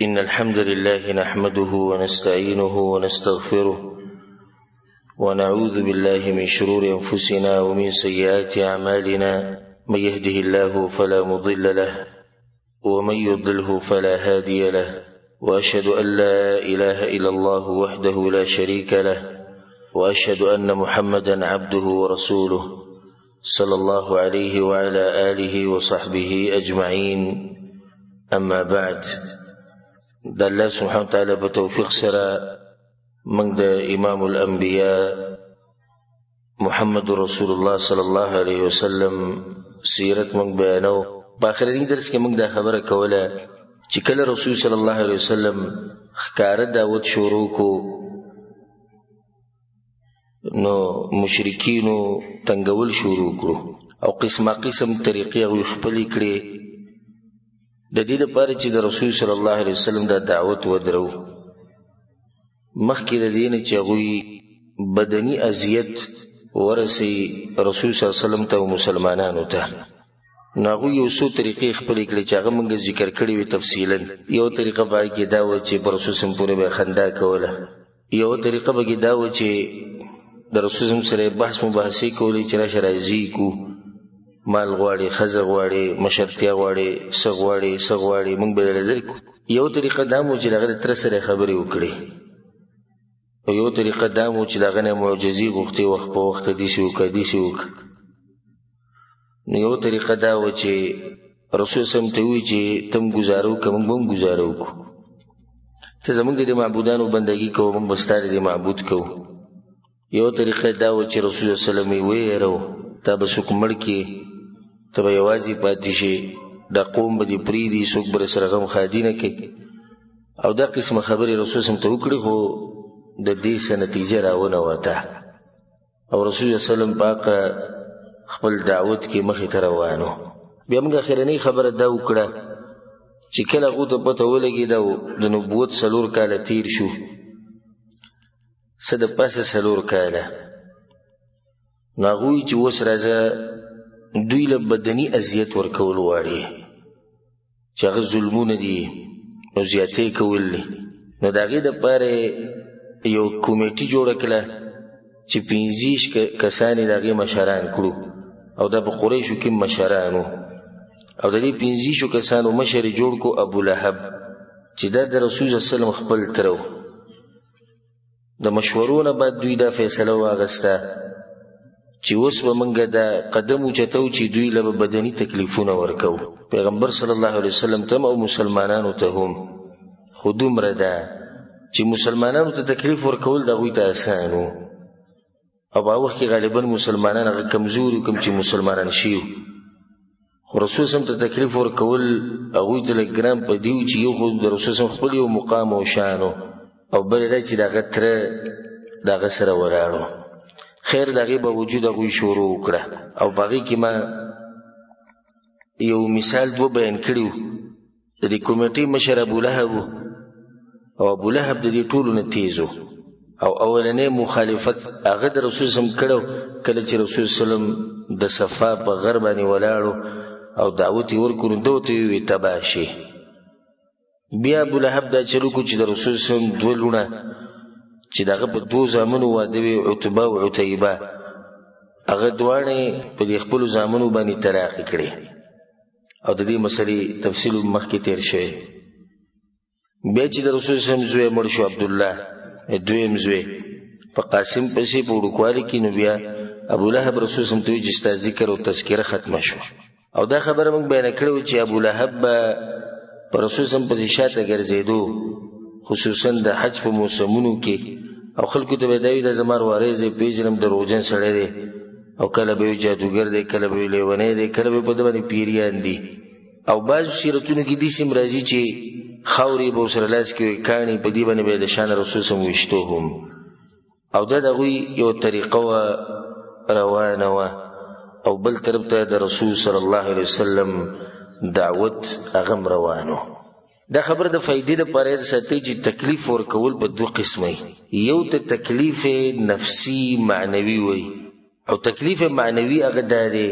إن الحمد لله نحمده ونستعينه ونستغفره ونعوذ بالله من شرور أنفسنا ومن سيئات أعمالنا من يهده الله فلا مضل له ومن يضلله فلا هادي له وأشهد أن لا إله إلا الله وحده لا شريك له وأشهد أن محمدا عبده ورسوله صلى الله عليه وعلى آله وصحبه أجمعين. أما بعد، د الله سبحانه وتعالى بتوفيق سره من د امام الانبیاء محمد رسول الله صلی الله علیه وسلم سیرت من بیانو. په اخرنی درس کې موږ دا خبره کوله چې کله رسول صلی الله علیه وسلم ښکاره دعوت شروع کو نو مشرکینو تنگول شروع کړو او قسمه قسم طریقې او خپلې کړې د دې لپاره چې د رسول صلی الله علیه وسلم دا دعوت ودرو. مخکې د دې نه چې هغوی بدني اذیت ورسي رسول صلی الله علیه وسلم ته او مسلمانانو ته، نو هغوی یو څو طریقې خپلې کړې چې هغه موږ ذکر کړې وي تفصیلا. یو طریقه به کې دا وه چې په رسول صلی الله علیه وسلم پورې به خندا کوله. یو طریقه به کې دا وه چې د رسول صلی الله علیه وسلم سره بحث مباحثې کولې چې راشه راځي کو مال غواړي، ښځه غواړي، مشرتیا غواړي، څه غواړي څه غواړي، موږ به درې درکو. یو طریقه دا مو چې د هغه د تره سره خبرې وکړي، او یو طریقه دا مو چې د هغه نه معجزې غوښتې وخت په وخت داسې وکړه داسې وکړه. نو یو طریقه دا وه چې رسول صلی الله علیه وسلم ته ووایي چې ته هم ګزاره وکړه موږ به هم ګزاره وکړو، ته زموږ د دې معبودانو بندګي کوو موږ به ستا د دې معبود کوو. یو طریقه دا وه چې رسول صلی الله علیه وسلم یې ویرو تا به څوک مړ کړي، ته به یوازې پاتې شي، دا قوم به دې پرېږدي، څوک به سره غم خادي نه کوي. او دا قسمه خبرې رسول صلی الله علیه وسلم ته وکړې، خو د دې څه نتیجه راونه وته او رسول صلی الله علیه وسلم پاک خپل دعوت کې مخې ته روانو. بیا موږ اخرنۍ خبره دا وکړه چې کله هغو ته پته ولګېده د نبوت 4 کاله تیر شو، څه د پاسه 4 کاله، نو هغوی چې اوس راځه دوی له بدني اذیت ورکول غواړي چې هغه ظلمونه دي او زیاتې کول دي. نو د هغې دپاره یو کمیټي جوړه کړه چې 25 کسان یې د هغې مشران کړو، او دا په قریشو کې مشران وو. او د دې 25 کسانو مشر یې جوړ کړو ابو لهب، چې دا د رسول صلی الله علیه وسلم خپل تره و. د مشورو نه بعد دوی دا فیصله واغسته چې اوس به موږ دا قدم اوچتو چې دوی له به بدني تکلیفونه ورکو، پیغمبر صلی الله علیه وسلم ته او مسلمانانو ته هم. خو دومره ده چې مسلمانانو ته تکلیف ورکول د هغوی ته اسان و، او په هغه وخت کې غالبا مسلمانان هغه کمزوري کوم چې مسلمانان شي. خو رسول صلی الله علیه وسلم ته تکلیف ورکول هغوی ته لږ ګران په دې و چې یو خو د رسول صلی الله علیه وسلم خپل یو مقام او شان و، او بل دا چې د هغه تره د هغه سره ولاړ. خیر د هغې باوجود هغوی شروع وکړه، او په هغې کې ما یو مثال 2 بیان کړي و. د دې کمیټې مشر ابو لهب و، او ابو لهب د دې ټولو نه تیز و، او اولنی مخالفت هغه د رسول صلی الله علیه وسلم کړی کله چې رسول صلی الله علیه وسلم د صفا په غر باندې ولاړو او دعوت یې ورکړو، نو ده ورته وویل تباه شي. بیا ابو لهب دا چل وکړو چې د رسول صلی الله علیه وسلم 2 لوڼه چې د هغه په 2 زامنو واده وي، عتبه او عتیبه، هغه دواړې په دې خپلو زامنو باندې طلاقې کړې، او د دې مسلې تفصیل مخکې تیر شوی. بیا چې د رسول صلی الله علیه وسلم زوی مړ شو عبدالله، دویم زوی په قاسم پسې په وړوکوالي کې، نو بیا ابو لهب رسول صلی الله علیه وسلم ته وایي چې ستا ذکر او تذکره ختمه شو. او دا خبره موږ بیانه کړې وه چې ابو لهب به په رسول صلی الله علیه وسلم پسې شاته ګرځېدو، خصوصا د حج په موسمونو کې، او خلکو ته به دا وي دا زما وارث دی، پېژنم دروغجن سړی دی، او کله به یو جادوګر دی، کله به یو لیونی دی، کله به په ده باندې پیریان دي. او بعضو سیرتونو کې داسې هم راځي چې خاورې به ورسره لاس کې وي، کاڼي په دې باندې به یې د شان رسول صلی الله علیه وسلم ویشتو هم. او دا د هغوی یو طریقه وه روانه وه، او بل طرف ته د رسول صلی الله علیه وسلم دعوت هغه هم روانو. دا خبر د فائدې لپاره یاد ساتئ چې تکلیف ورکول په 2 قسمه، یو ته تکلیف نفسي معنوي وي، او تکلیف معنوي هغه دا دی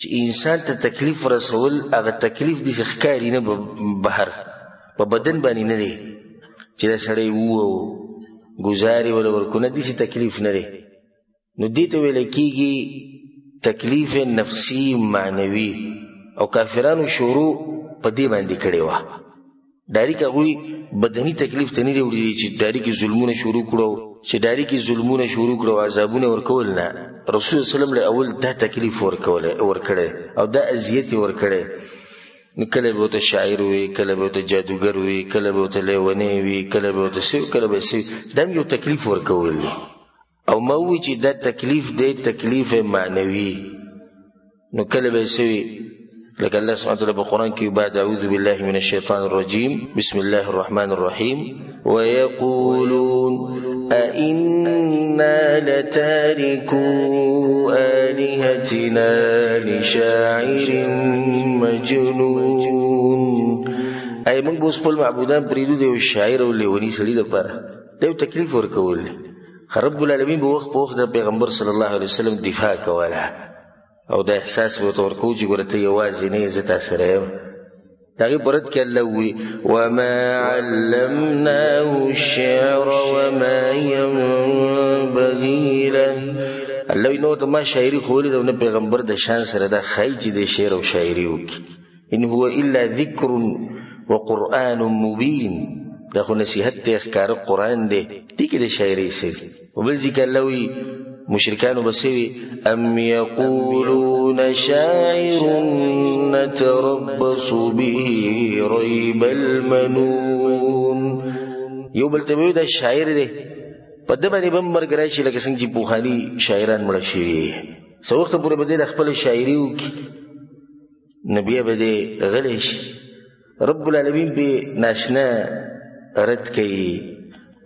چې انسان ته تکلیف رسول، هغه تکلیف دې ښکاري نه بهر په بدن باندې نه دی چې دا سړی ووو ګزارې ولا ورکو نه داسې تکلیف نه دی نو دې ته ویل کېږي تکلیف نفسي معنوي او کافرانو شروع په دې باندې کړې وه ډایرک هغوی بدني تکلیف ته نه دی وړي چې ډایرک ظلمونه شروع کړو چې ډایرک ظلمونه شروع کړو عذابونه ورکول نه رسول صلی الله علیه وسلم له اول دا تکلیف ورکړی او دا اذیت یې ورکړی نو کله به ورته شاعر وي کله به ورته جادوګر وي کله به ورته لیونی وي کله به ورته څه کله به څه دا هم یو تکلیف ورکول دی او ما ووایي چې دا تکلیف دی تکلیف معنوي نو کله به څه وي لك الله سبحانه وتعالى بالقرآن كي بعد أعوذ بالله من الشيطان الرجيم بسم الله الرحمن الرحيم ويقولون أئنا لتاركو آلهتنا لشاعر مجنون أي من بوس قول معبودان بريدو ديو الشاعر والليوني سليد بارا ديو تكليف وركول رب العالمين بوخ دا پیغمبر صلى الله عليه وسلم دفاع کولا او دا احساس به ورکو چې ګوره ته یوازې نه زه تا سره یم د هغې په رد کې الله ووي وما علمناه الشعر وما ينبغي له الله وایي نو ته ما شاعري ښوولې ده او نه پیغمبر د شان سره دا ښایي چې د شعر او شاعري وکړي ان هو الا ذکر وقرآن مبین دا خو نصیحت دی ښکاره قرآن دی دې کې د شاعرۍ څه دي په بل ځای کې الله وایي مشرکانو بسوي ام يقولون شاعر نتربص به ريب المنون یو بل ته دا شاعر دی په دې باندې بم مرګ راشي لکه څنګه چې پوخاني شاعران مړه شوي څو وخت پورې به د خپل شاعري وکړي نبی به دې غلی شي رب العالمین به ناشنا رد کوي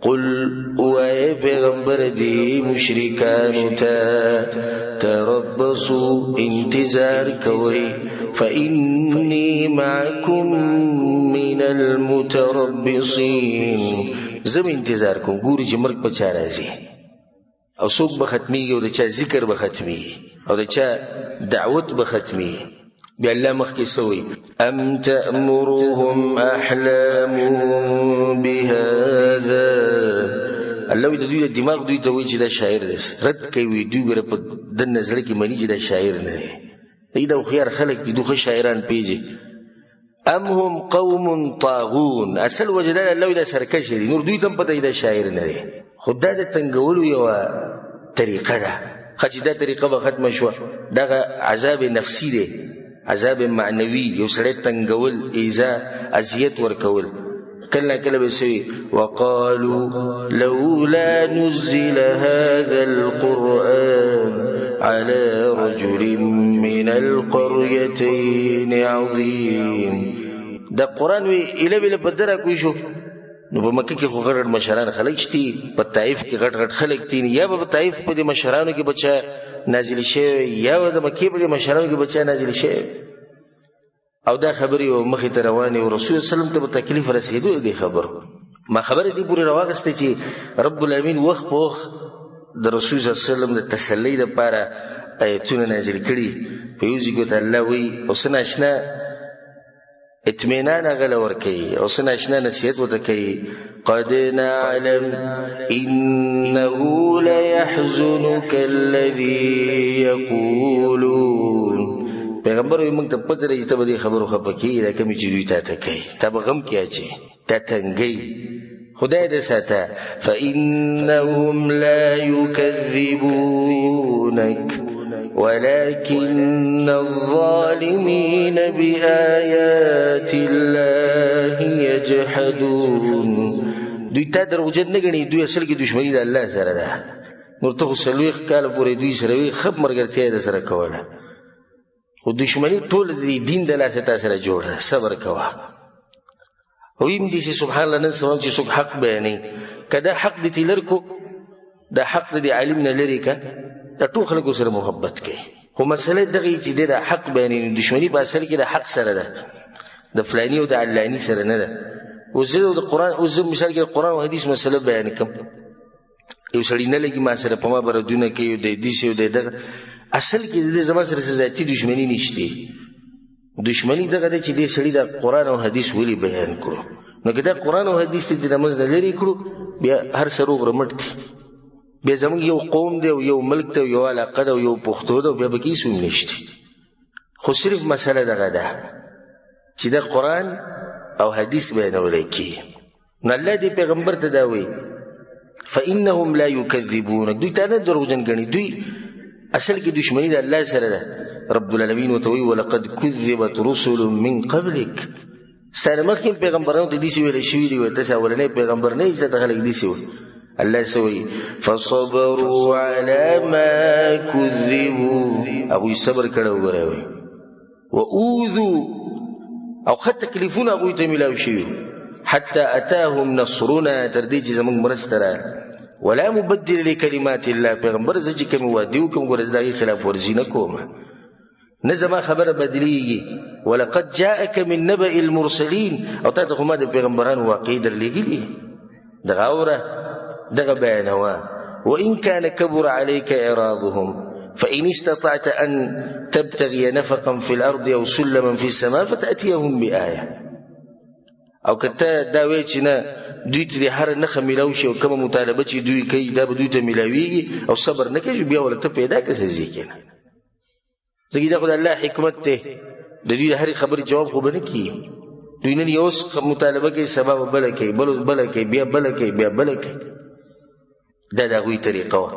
قل وای پیغمبر دی مشرکانو تا تربصوا انتظار کوي فإني معكم من المتربصين زم انتظار کوم ګوري چې مرګ په چا راځي او څوک به ختمیږي او د چا ذکر به ختمیږي او د چا دعوت به ختمیږي بیا الله مخکې سوی ام تأمرهم احلامهم بهذا الله وی د دوی دماغ دوی ته وایي چې دا شاعر دی رد کوي دوی ګوره په دننه زړه کې مني چې دا شاعر نه دی دی دا هوښیار خلک دي دوی ښه شاعران پیژي ام هم قوم طاغون اصل وجه دا الله وی دا سرکشه دي نور دوی ته هم پته دا شاعر نه دی خو دا د تنګولو یوه طریقه ده ښه چې دا طریقه به ختمه شوه دغه عذاب نفسي دی عذاب معنوي یو سړی تنګول ایذا اذیت ورکول کله کله به سوي وقالوا لولا نزل هذا القرآن على رجل من القريتين عظيم دا قرآن وی اله بله په دره کوي شو نو په مکه کې خو غټ مشران خلک شتي په طائف کې غټ خلک دي یا په طائف په دې مشرانو کې بچا نازل شوی یا د مکه په دې مشرانو کې بچا نازل شوی او دا خبري او مخې ته رواني او رسول صلی الله علیه وسلم ته تکلیف رسیدو دي خبر ما خبره دي پوری راوغسته چې رب العالمین وخت په وخت د رسول صلی الله علیه وسلم د تسلی لپاره آیتونه نازل کړي په یو ځای کې الله وی او سناشنا اطمینان غل ورکي او سناشنا نصیحت وته کوي قد نعلم انه لا يحزنك الذي يقولون پیغمبر موږ ته پته راځي ته به خبرو خپکی دا کوم چې دوی ته کوي ته به غم کې اچي ته تنګي خدای دې ساته فانهم لا يكذبونك ولكن الظالمين بآيات الله يجحدون دوی ته دروغجن نه غني دوی اصل کې دشمنی د الله سره ده نور ته سلويخ کال پورې دوی سره وي خپ مرګرتیا د سره کوله خو دشمنی ټول د دین د لاسه تاسو سره جوړه صبر کوه او یم دي چې سبحان الله نن سوال چې څوک حق بیانې کدا حق دې تلر کو دا حق دې عالم نه لري کا دا ټول خلکو سره محبت کوي خو مسله دغه چې د حق بیانې دشمنی په اصل کې د حق سره ده د فلانی او د علانی سره نه ده وزه د قران او زه مثال کې قران او حدیث مسله بیان کوم یو سړی نه لګي ما سره په ما بردونه کې د دې شی او د اصل کې د زما سره ذاتي دشمنی نشته دشمنی دغه چې د سړی د قران او حدیث ویلي بیان کړو نو که دا قرآن او حدیث ته د منځ نه لرې کړو بیا هر څه روغ رمټ دي. بیا زموږ یو قوم دی او یو ملک دی او یو علاقه ده او یو پښتو ده او بیا به کې هېڅ هم نشته. خو صرف مسله دغه ده چې دا قرآن او حدیث بیانولی کېږي. نو الله دې پیغمبر ته دا وایي فإنهم لا يكذبونك، دوی تا نه دروغجن ګڼي، دوی اصل کې دشمني د الله سره ده. رب العالمین ورته وایي ولقد كذبت رسل من قبلك، ستا نه مخکې پیغمبرانو ته داسې ویلی شوي دي، وایي تاسې اولنی پیغمبر نه یې چې تا خلک داسې وایي. الله څه وایي فصبروا على ما كذبوا، هغوی صبر کړی وګوره وایي وأوذوا او ښه تکلیفونه هغوی ته میلاو شوي حتى أتاهم نصرنا تر دې چې زموږ مرسته راغله. ولا مبدل لکلمات الله، پیغمبر زه چې کومې وعدې وکړم ګوره زه د هغې خلاف ورزي نه کوم، نه زما خبره بدلیږي. ولقد جاءك من نبأ المرسلین، او تا ته خو ما د پیغمبرانو واقعې درلېږلي، دغه اوره دغه بیانوه. وإن كان كبر عليك إعراضهم فإن استطعت أن تبتغي نفقا في الأرض أو سلما في السماء فتأتيهم بآية. او کته دا وی چې نه دوی ته هر نخه میلاو شي او کومه مطالبه چې دوی کوي دا به دوی ته میلاویږي او صبر نه کوي بیا ولته پیدا کسې ځکه زګی دا خدای الله حکمت ته د دوی هر خبرې جواب خو بنه کی. دوی نن یو مطالبه کوي سبب بل کوي بل کوي بیا بل کوي بیا بل کوي، دا د هغوی طریقه وه.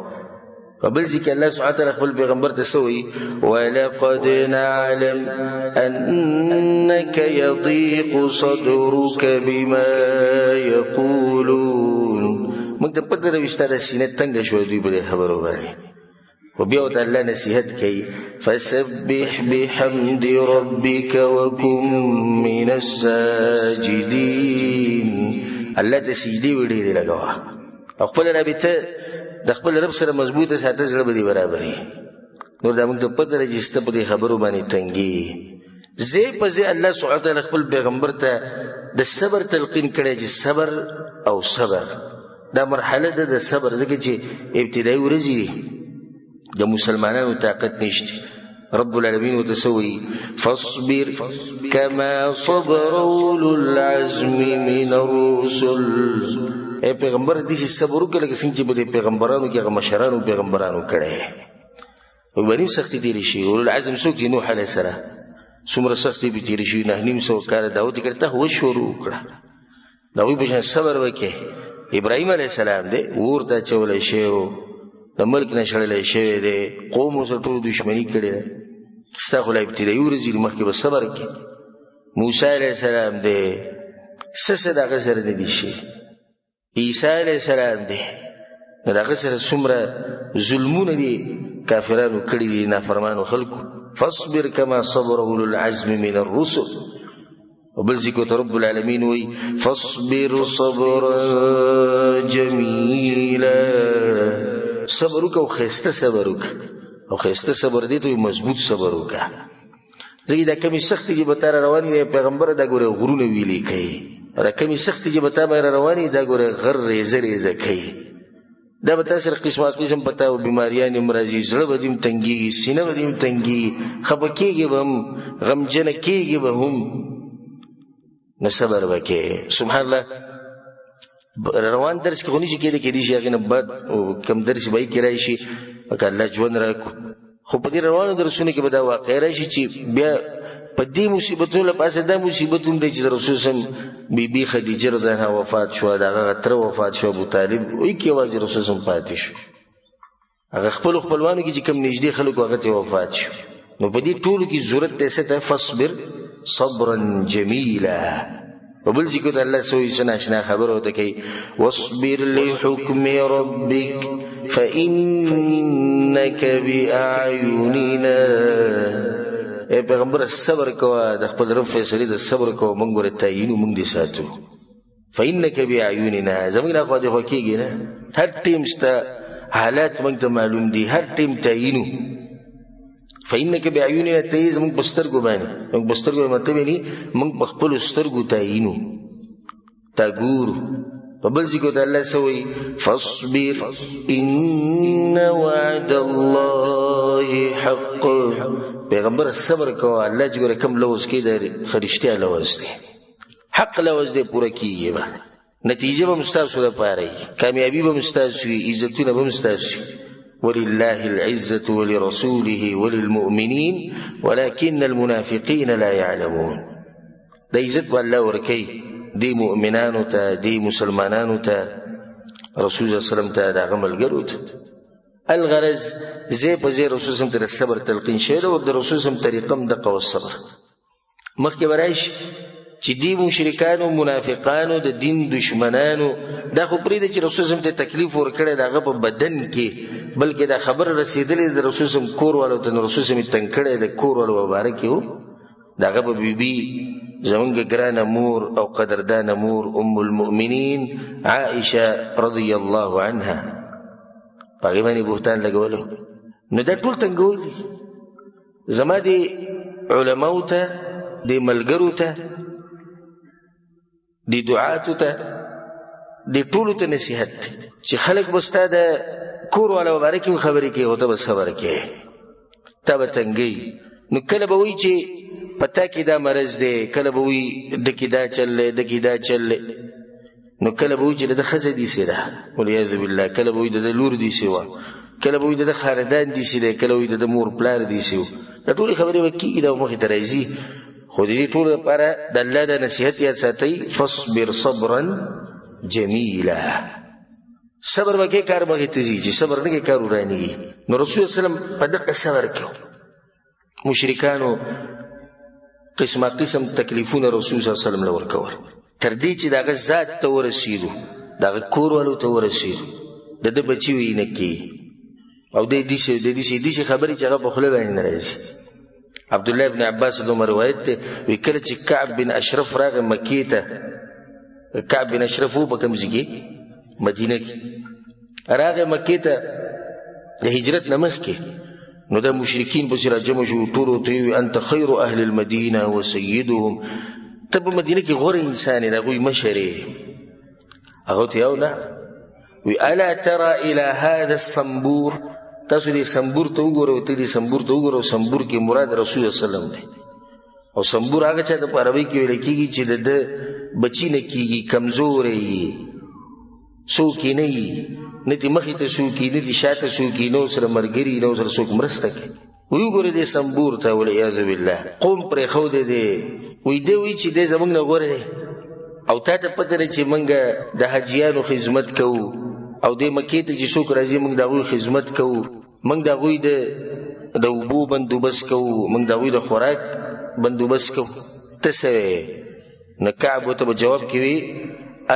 فبل ذكر الله سبحانه وتعالى خپل پیغمبر ته سوی ولقد نعلم انك يضيق صدرك بما يقولون، موږ ته پته ده چې ستا د سینې تنګه شوه دوی په دې خبرو باندې. خو بیا ورته الله نصیحت کوي فسبح بحمد ربك وكن من الساجدين، الله ته سجدې وړې لګوه او خپل رابطه د خپل رب سره مضبوطه ساته، زړه به دې برابري. نور دا موږ ته پته ده چې سته په دې خبرو باندې تنګي. ځای په ځای الله سبحانه وتعالی خپل پیغمبر ته د صبر تلقین کړی چې صبر او صبر دا مرحله ده د صبر، ځکه چې ابتدایي ورځې دي د مسلمانانو طاقت نشته. رب العالمین ورته سوی فاصبر كما صبر اولو العزم من الرسل، اے پیغمبر دې صبر وکړه لکه څنګه چې به پیغمبرانو کې هغه مشرانو پیغمبرانو کړی. او باندې سختي تیرې شي، اولو العزم څوک دي؟ نوح علیه السلام څومره سختي به تیرې شي، 9.5 کاله داود یې کړی، ته هو شروع وکړه د هغوی په شان صبر وکړې. ابراهیم علیه السلام دی اور ته اچولی شوی و، د ملک نه شړلی شوی دی، قومو سره ټولو دشمني کړې ده، ستا خو لا ابتدایي ورځې دي مخکې به صبر کړې. موسی علیه السلام دی څه د هغه سره نه دي شي. عیسی علیه السلام دی نو د هغه سره څومره ظلمونه دي کافرانو کړي دي نافرمانو خلکو. فاصبر كما صبر اولو العزم من الرسل. وبل ذکر رب العالمین وی فاصبر صبرا جمیلا، صبر وکړه او ښایسته صبر وکړه، او ښایسته صبر دی ته مضبوط صبر وکړه. ځکه دا کمې سختې چې به تا را روانې دی پیغمبره دا ګوره غرونه ویلې کوي، دا کمې سختې چې به تا به را روانې دا ګوره غر ریزه ریزه کوي، دا به تا سره قسمه قسم پتا و بیماریان هم راځي، زړه به دې هم تنګېږي، سینه به دې هم تنګېږي، خفه کېږي به هم، غمجنه کېږي به هم، نه صبر به کوې. سبحان الله روان درس کې خو نه شي کېدی شي هغې نه بعد کم درس به یې کې راشي که الله ژوند راکړو، خو په دې روانو درسونو کې به دا واقع راشي چې بیا په دې مصیبتونو له پاسه دا مصیبت هم دی چې د رسول صلی بیبي خدیجه رضی الله عنها وفات شوه، د هغه تره وفات شو ابو طالب، وایي کې یوازې رسول صلی پاتې شو، هغه خپلو خپلوانو کې چې کوم نږدې خلک هغه ته وفات شو. نو په دې ټولو کې ضرورت دی څه ته فاصبر صبرا جمیلا. وبل ذکر الله سوی سنا اشنا خبره ته کوي واصبر لحكم ربك فإنك بأعيننا، اے پیغمبر صبر کوه د خپل رب فیصلې د صبر کوه، موږ ورته تعینو موږ دې ساتو. فإنك بأعيننا زموږ نه خو دې خو کېږي نه، هر ټیم ستا حالات موږ ته معلوم دي، هر ټیم تعینو. فإنك بأعيننا ته زموږ په سترګو باندې، موږ په سترګو مطلب یعنی موږ په خپلو سترګو تعینو تا ګورو. په بل ځای کې د الله سوی فاصبر إن وعد الله حق، پیغمبر صبر کوه، الله چې ګوره کوم لوز کې د رښتیا لوز دی، حق لوز دې پوره کیږي به نتیجه به مستاسو لپاره کامیابی به مستاسو عزتونه به مستاسو ولله العزة ولرسوله وللمؤمنين ولكن المنافقين لا يعلمون دا عزت والله ورکی دی مؤمنانو ته دی مسلمانانو ته رسول الله صلی الله علیه وسلم ته دا غمل ګرو ته الغرض زي په زي رسول الله تر صبر تلقین شه او د رسول الله طریقم د قو صبر مخکې برایش چې دی مشرکانو منافقانو د دین دشمنانو دا خو پرې د رسول الله ته تکلیف ورکړي دغه په بدن کې بلکې دا خبر رسیدلې د رسول الله کور والو ته رسول الله تنکړې د کور والو مبارک یو دغه په بیبي زمونږ ګرانه مور او قدردانه مور ام المؤمنین عائشه رضی الله عنها پاګې باندې بوتان لګولو نو دا ټول تنګول زما دي علماء ته دي ملګرو ته دي دعات ته دي ټول ته نصيحت چې خلک بستا د کور والا مبارک خبرې کوي او ته بس خبره کوي ته به تنګي نو کله به وی چې پتا کې دا مرض دی کله به وی د کې دا چل نو کله به وی چې د خزه دي سره ولعیاذ بالله کله به وی د لور دي سیوا کله به وی د خاندان دي سره کله وی د مور پلار دي سیو دا ټول خبرې وکي دا مخې ته راځي خو دې ټول لپاره د الله د نصیحت یا ساتي فاصبر صبرا جميلا صبر وکي کار مخې ته ځي چې صبر نه کې کار ورانی نو رسول الله صلی الله علیه وسلم په دغه صبر کې مشرکانو قسمه قسم تکلیفونه رسول الله صلی الله علیه وسلم لور کول تر دې چې دغه ذات ته ورسېدو دغه کور والو ته ورسېدو د بچي وینه کې او د دې خبرې چې هغه په خله باندې راځي عبد الله ابن عباس له روایت ته وکړه چې کعب بن اشرف راغ مکې ته کعب بن اشرف په کوم ځای مدینه کې راغ مکې ته د هجرت نه مخکې نو د مشرکین په سره جمع شو ټول ته انت خیر اهل المدینه وسيدهم تب مدینه کې غوره انسان دی غوي مشري هغه ته یو نه وی الا ترى الى هذا الصنبور تاسو دې صنبور ته وګورئ ته دې صنبور ته وګورئ صنبور کې مراد رسول الله صلی الله علیه وسلم دی او صنبور هغه چې د عربی کې ویل کېږي چې د بچی نه کېږي کمزورې سوکې نه یي نتی مخې ته سوکې نتی شاته سوکې نو سره مرګري نو سره څوک مرسته کوي وی ګورې دې صنبور ته والعیاذ بالله قوم پرې خو دې وی دې وی چې دې زمونږ نه غوره او تا ته پته لري چې مونږ د حجیانو خدمت کوو او دې مکې ته چې څوک راځي مونږ دغه خدمت کوو مونږ دغه د وبو بندوبست کوو مونږ دغه د خوراک بندوبست کوو تسه نکعب ته جواب کوي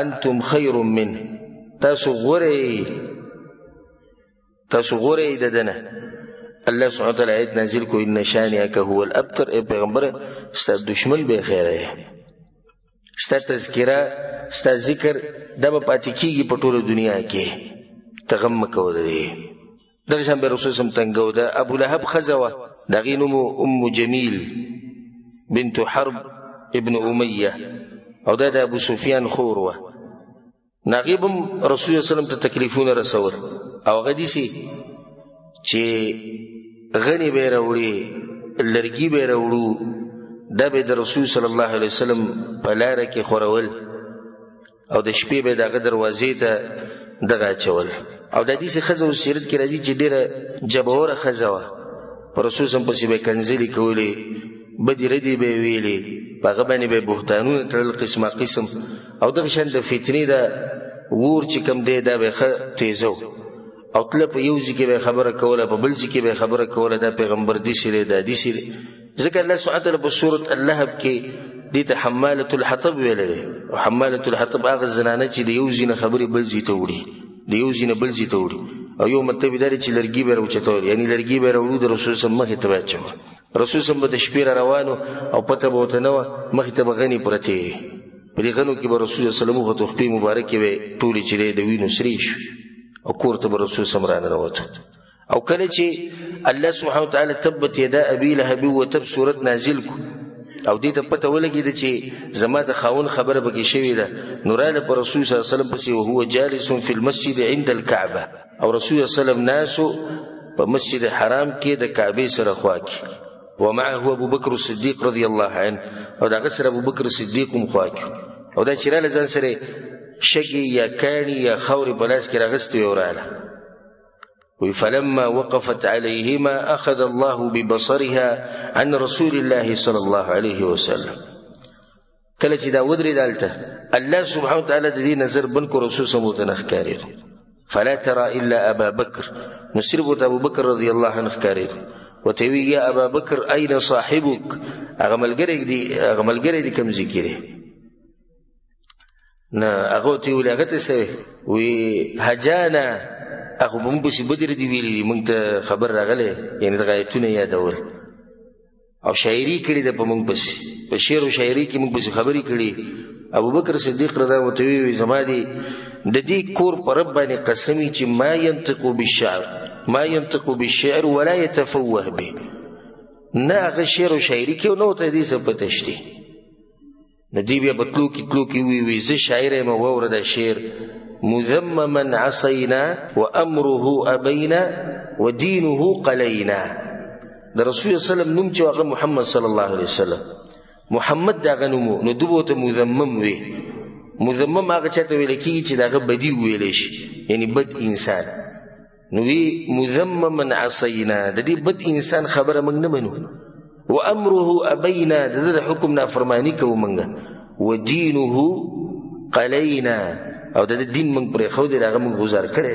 انتم خير منه تاسو غوري ددنه الله سبحانه وتعالى آیت نازل کو ان شانئک هو الابتر ای پیغمبر ست دشمن به خیره ست تذکرہ ست ذکر د پاتې کیږي په ټوله دنیا کې تغم کو دی دغه شان به رسول سم تنګو ده ابو لهب خزوه دغه نوم ام جمیل بنت حرب ابن امیه او ده ابو سفیان خوروه ناغیبم رسول الله صلی الله علیه وسلم ته تکلیفونه رسول او غدي سي چې غنی به راوړي لرګي به راوړو د به د رسول صلی الله علیه وسلم په لار کې خورول او د شپې به دغه دروازې ته دغه چول او د دې څخه خزو سیرت کې راځي چې ډیره جبوره خزوه پر رسول سم په سی به کنزلی کولې بدی ردی به ویلي هغه باندې به بهتانونه تل قسمه قسم او دغه شان د فتنې د ور چې کم دی دا به تیزو او تل په یو ځکه به خبره کوله په بل ځکه به خبره کوله دا پیغمبر دي سره دا دي سره ځکه الله سبحانه وتعالى په سورۃ اللهب کې دې ته حماله الحطب ویلې او حماله الحطب هغه زنانه چې د یو ځینه خبرې بل ځای ته وړي د یو ځینه بل ځای ته وړي او یو مطلب دا چې لرګي به راوچتول یعنی لرګي به راوړو د رسول صلی الله علیه وسلم مخې ته واچو رسول صلی الله علیه وسلم د شپې روانو او پته به وته نو مخې ته بغنی پرته په دې غنو کې به رسول الله صلی الله علیه وسلم خپل مبارک به ټولي چې د وینو سریش او کورته به رسول صلی الله علیه وسلم راوته او کله چې الله سبحانه وتعالى تبت يدا ابي لهب وتب سورۃ نازل کو او دې ته پته ولګید چې زما د خاون خبره بګی شوی ده نوراله پر رسول صلی الله علیه وسلم پسې او هو جالس فی المسجد عند الكعبه او رسول صلی الله علیه وسلم ناسو په مسجد حرام کې د کعبه سره خوا کې ومعه ابو بکر الصدیق رضی الله عنه او دغه سره ابو بکر صدیق هم خواکو او دا چې راله ځان سره شګي یا کاڼي یا خاورې په لاس کې راغستې او راله وی فلما وقفت عليهما اخذ الله ببصرها عن رسول الله صلى الله عليه وسلم کله چې دا ودرې دالته الله سبحانه وتعالى د دې نظر بن کو رسول صلی الله علیه وسلم ښکارېد فلا ترى الا ابا بکر نصربت ابو بکر رضی الله عنه ښکارېد وتوی یا ابا بکر اين صاحبك هغه ملګری دی کوم ځای کې دی نه هغه ته ویل هغه ته څه وی هجانا اخو موږ په بدر دی ویلي موږ ته خبر راغله یعنی د غایتونه یادول او شاعری کړي د په موږ په شعر او شاعری کې موږ په خبري کړي ابو بکر صدیق رضی الله عنه زما دی د دې کور پر رب باندې قسمی چې ما ينطق بالشعر ولا يتفوه به نه هغه شعر او شاعری کې نو ته دې څه پتهشتي ندی بیا بتلو کې وی زه شاعر ما وره د شعر مذمما عصينا وامره ابينا ودينه قلينا د رسول صلی الله علیه وسلم نوم چې هغه محمد صلی الله علیه وسلم محمد دا غنومو نو دوبوته مذمم وی مذمم هغه چاته ویل کیږي چې داغه بدی ویل شي یعنی بد انسان نو وی مذمما عصينا د دې بد انسان خبره موږ نه منو وامره ابينا د حکم نافرمانی کوو موږ ودينه قلينا او د دین موږ پرې خو دې هغه موږ گزار کړي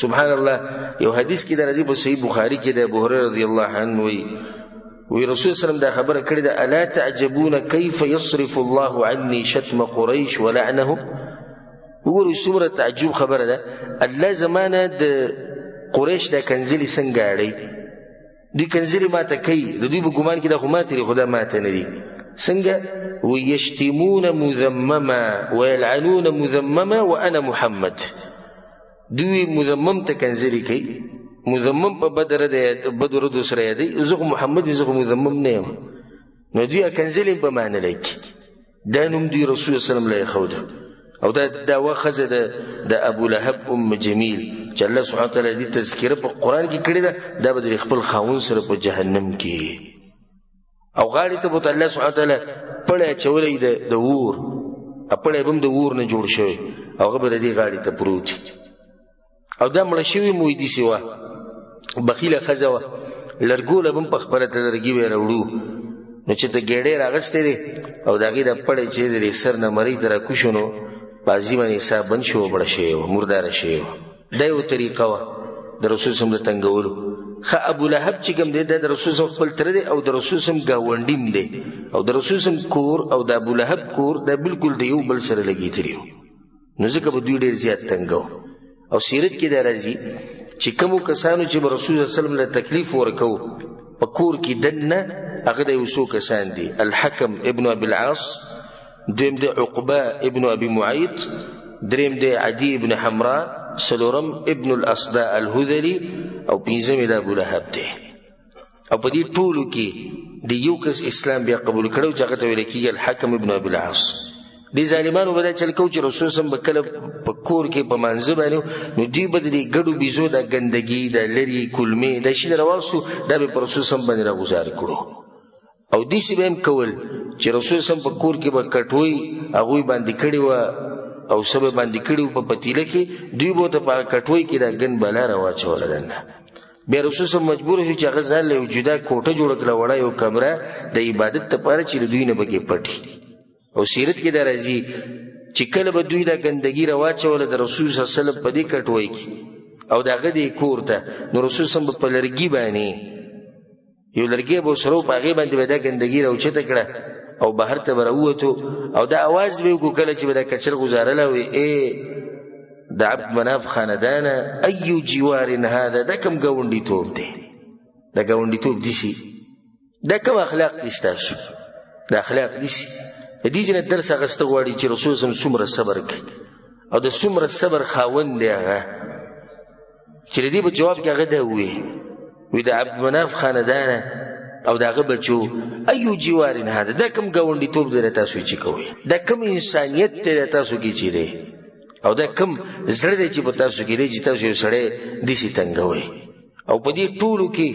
سبحان الله یو حدیث کې درځي په صحیح بخاری کې د ابو هريره رضی الله عنه وی رسول سلام دا خبره کړې ده الا تعجبون كيف يصرف الله عني شتم قريش ولعنهم وګورئ څومره تعجب خبره ده الله زمانه د قریش د کنزلی څنګه اړي دوی کنزلی ماته کوي د دوی په ګمان کې د خماتې خدا ماته نه دي څنګه ويشتمون مذمما ويلعنون مذمما وانا محمد دوی مذمم ته کنزلی کوي مذمم په بدر د سره دی زغه محمد زغه مذمم نه یم نو دوی کنزلی په معنی لکه دا نوم دی رسول صلی الله علیه وسلم او دا واخذ د ابو لهب ام جمیل چې الله سبحانه وتعالى دې تذکره په قران کې کړی ده دا به خپل خاون سره په جهنم کې او غاړي ته بوت الله سبحانه وتعالى پړې چولې د ور خپل بم د ور نه جوړ شوی او غبر دې غاړي ته پروت او دا مړ شوی مو دي سیوا بخیله خزوه لرګول بم په خبره ته لرګي وروړو نو چې ته ګډې راغستې دي او داګه د پړې چې دې سر نه مری تر کوښونو بازی باندې حساب بن شو بڑا شی و مردار شی و دا یو طریقه و د رسول سم د تنگولو خ ابو لهب چې کوم دی د رسول سم خپل تر دی او د رسول سم گاونډیم دی او د رسول سم کور او د ابو لهب کور دا بالکل دی یو بل سره لګی تریو نو ځکه به دوی ډیر زیات تنگو او سیرت کې دا راځي چې کوم کسانو چې رسول صلی الله علیه وسلم له تکلیف ورکو په کور کې دنه هغه د یوسو کسان دي الحکم ابن ابي العاص دریم دی عقبه ابن ابي معيط دریم دی عدي ابن حمراء سلورم ابن الاصداء الهذلي او پنځم دی ابو لهب دی او په دې ټولو کې د یو کس اسلام بیا قبول کړو چې هغه ته ویل کېږي الحکم ابن ابي العاص دي ظالمانو به چل کو چې رسول سم بکله په کور کې په منځ باندې نو دی بدلی ګډو بيزو د ګندګي د لری کلمې د شي راوسو د به رسول سم باندې راغزار کړو او دې سی بهم کول چې رسول سم په کور کې به کټوي هغه باندې کړي و او سبب باندې کړي په پتیله کې دوی بوته په کټوي کې د ګن بلا راوچول دنه بیا رسول سم مجبور شو چې هغه ځان له وجوده کوټه جوړ کړه وړا یو کمره د عبادت لپاره چې دوی نه بګي پټي او سیرت کې دا راځي چې کله به دوی د ګندګي راوچول د رسول صلی الله علیه وسلم په دې کټوي کې او دغه دې کور ته نو رسول سم په لرګي باندې یو لرګي به سره په هغه باندې به د ګندګي راوچته کړه او بهر ته وروته او دا आवाज به وکړه چې به د کچر گزارله وي د عبد مناف خاندان اي جوار هذا دا کوم گاونډي توپ دی دا گاونډي توپ دي شي دا کوم اخلاق دي تاسو دا اخلاق دي شي دې جن درس غسته غواړي چې رسول الله څومره صبر کوي او د څومره صبر خاوند دی هغه چې دې په جواب کې هغه دا وی د عبد مناف خاندان او داغه بچو ايو جوارن هذا دا کوم گاونډي توپ دی تاسو چې کوي دا کوم انسانيت ته تاسو کې چي دی او دا کوم زړه دی چې په تاسو کې دی چې تاسو یو سړی د شي تنګوي او په دې ټولو کې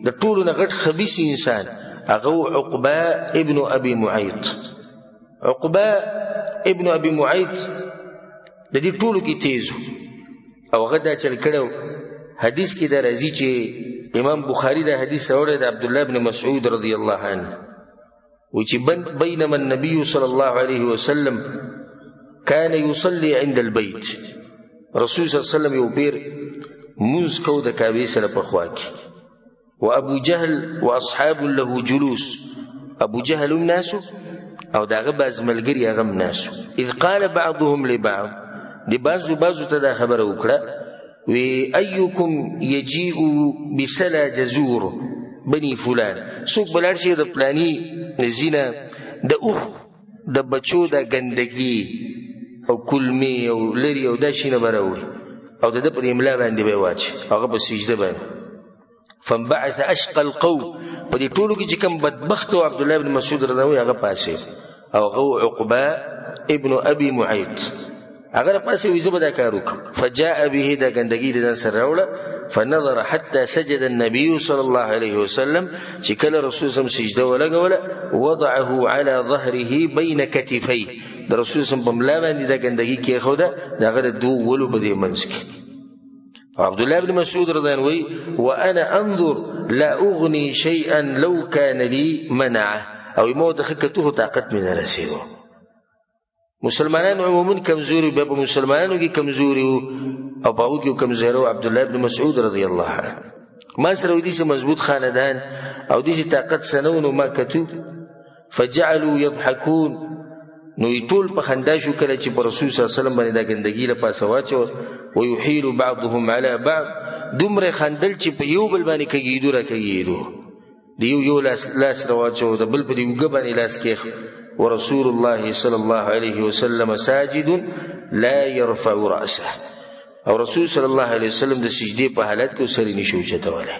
د ټولو نه غټ خبیث انسان هغه عقبه ابن ابي معيط. عقبه ابن ابي معيط د دې ټولو کې تیز او هغه دا چل کړو. حدیث کې دا راځي چې امام بخاری دا حدیث اورید عبد الله بن مسعود رضی الله عنه و چې بينما النبي صلى الله عليه وسلم كان يصلي عند البيت. رسول صلی الله علیه وسلم یو پیر منځ کو د کعبه سره په خوا کې و ابو جهل واصحاب له جلوس. ابو جهل الناس او داغه باز ملګری هغه الناس. اذ قال بعضهم لبعض دی بعضو ته دا خبره وکړه وی ايكم يجيء بسلا جزور بني فلان. څوک بلار شي د پلاني زینه د اوخ د بچو د ګندګي او کلمی او لري او دا شینه براوي او د په املا باندې به واچي هغه په سجده باندې. فانبعث اشقى القوم. په دې ټولو کې چې کوم بدبخت او عبد الله بن مسعود رضی الله عنه هغه پاسه او هغه عقبه ابن ابي معيط هغه پاسه ویزه به دا کار وکړ. فجاء به دا ګندګي د سره راوړه. فنظر حتى سجد النبي صلى الله عليه وسلم چې کله رسول صلی الله علیه وسلم سجده ولګوله وضعه على ظهره بين كتفيه. د رسول صلی الله علیه وسلم په ملا باندې دا ګندګي کې خوده دغه د دوه ولو په دې منځ کې. عبد الله بن مسعود رضی الله عنه وانا انظر لا اغني شيئا لو كان لي منعه. او مو د خکته طاقت من رسیدو. مسلمانانو عموما کمزوري به مسلمانانو کې کمزوري او باو کې کمزوري عبد الله بن مسعود رضی الله عنه ما سره دې مضبوط خاندان او دې طاقت سنونو ما کتو. فجعلوا يضحكون. نو ټول په خندا شو کله چې په رسول صلی الله علیه وسلم باندې دا ګندګي له پاسه واچو. ويحيل بعضهم على بعض. دومره خندل چې په یو بل باندې کېږي راکېږي دیو یو لاس رواچو د بل په دی وګ باندې لاس کې. ورسول الله صلى الله عليه وسلم ساجد لا يرفع رأسه. او رسول صلی الله علیه وسلم د سجدې په حالت کې سر نشو چتوله.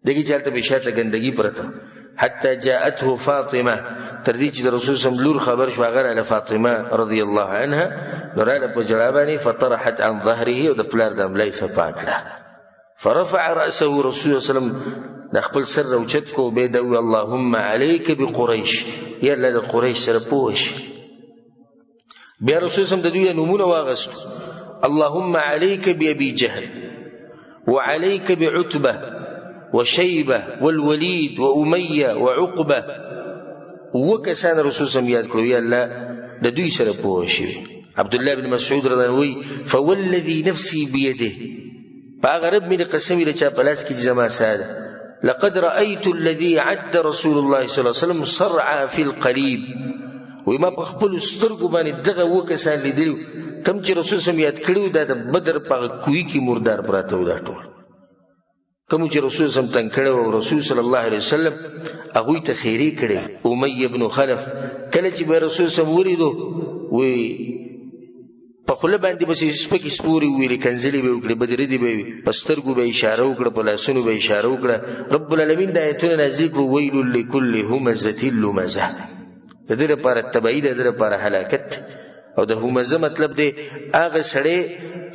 دغه چالت به شاته ګندګي پرته. حتى جاءته فاطمه. تر دې چې د رسول صلی الله علیه وسلم خبر شو هغه له فاطمه رضی الله عنها دراله په جوابانی فطرحت عن ظهره او د پلار د املای صفا کړه. فرفع رأسه رسول الله صلی الله علیه وسلم د خپل سر اوچت کو به دوی اللهم عليك بقريش. یا الله د قریش سره پوښ. بیا رسول صلی الله علیه وسلم د دوی نمونه واغستو. اللهم عليك بأبي جهل وعليك بعتبة وشيبة والوليد وأمية وعقبة. وكسان رسول صلی الله علیه وسلم یاد کړو یا الله د دوی سره پوښ. عبد الله بن مسعود رضی الله عنه فوالذي نفسي بيده. باغرب من قسمي لچا پلاس کی زما ساده. لقد رأيت الذي عد رسول الله صلى الله عليه وسلم صرعا في القليب. وما بخبل سترګو باندې دغه وکسان لیدلو کم چې رسول صلی الله علیه وسلم یاد کړو د بدر په کوی کې مردار پراته و دا ټول کم چې رسول صلی الله علیه وسلم تنگ کړو. رسول صلی الله علیه وسلم هغه ته خیری کړي. امیہ ابن خلف کله چې به رسول صلی الله علیه وسلم وریدو وی په خله باندې بس سپکی سپوري ویلې کنځلې به وکړي بدرې دی به پسترګو به اشاره وکړه په لاسونو به اشاره وکړه. رب العالمین د آیتونو نازل کړو ویل لكل همزه لمزه. د دې لپاره تبعی د دې لپاره هلاکت. او د همزه مطلب دی هغه سړی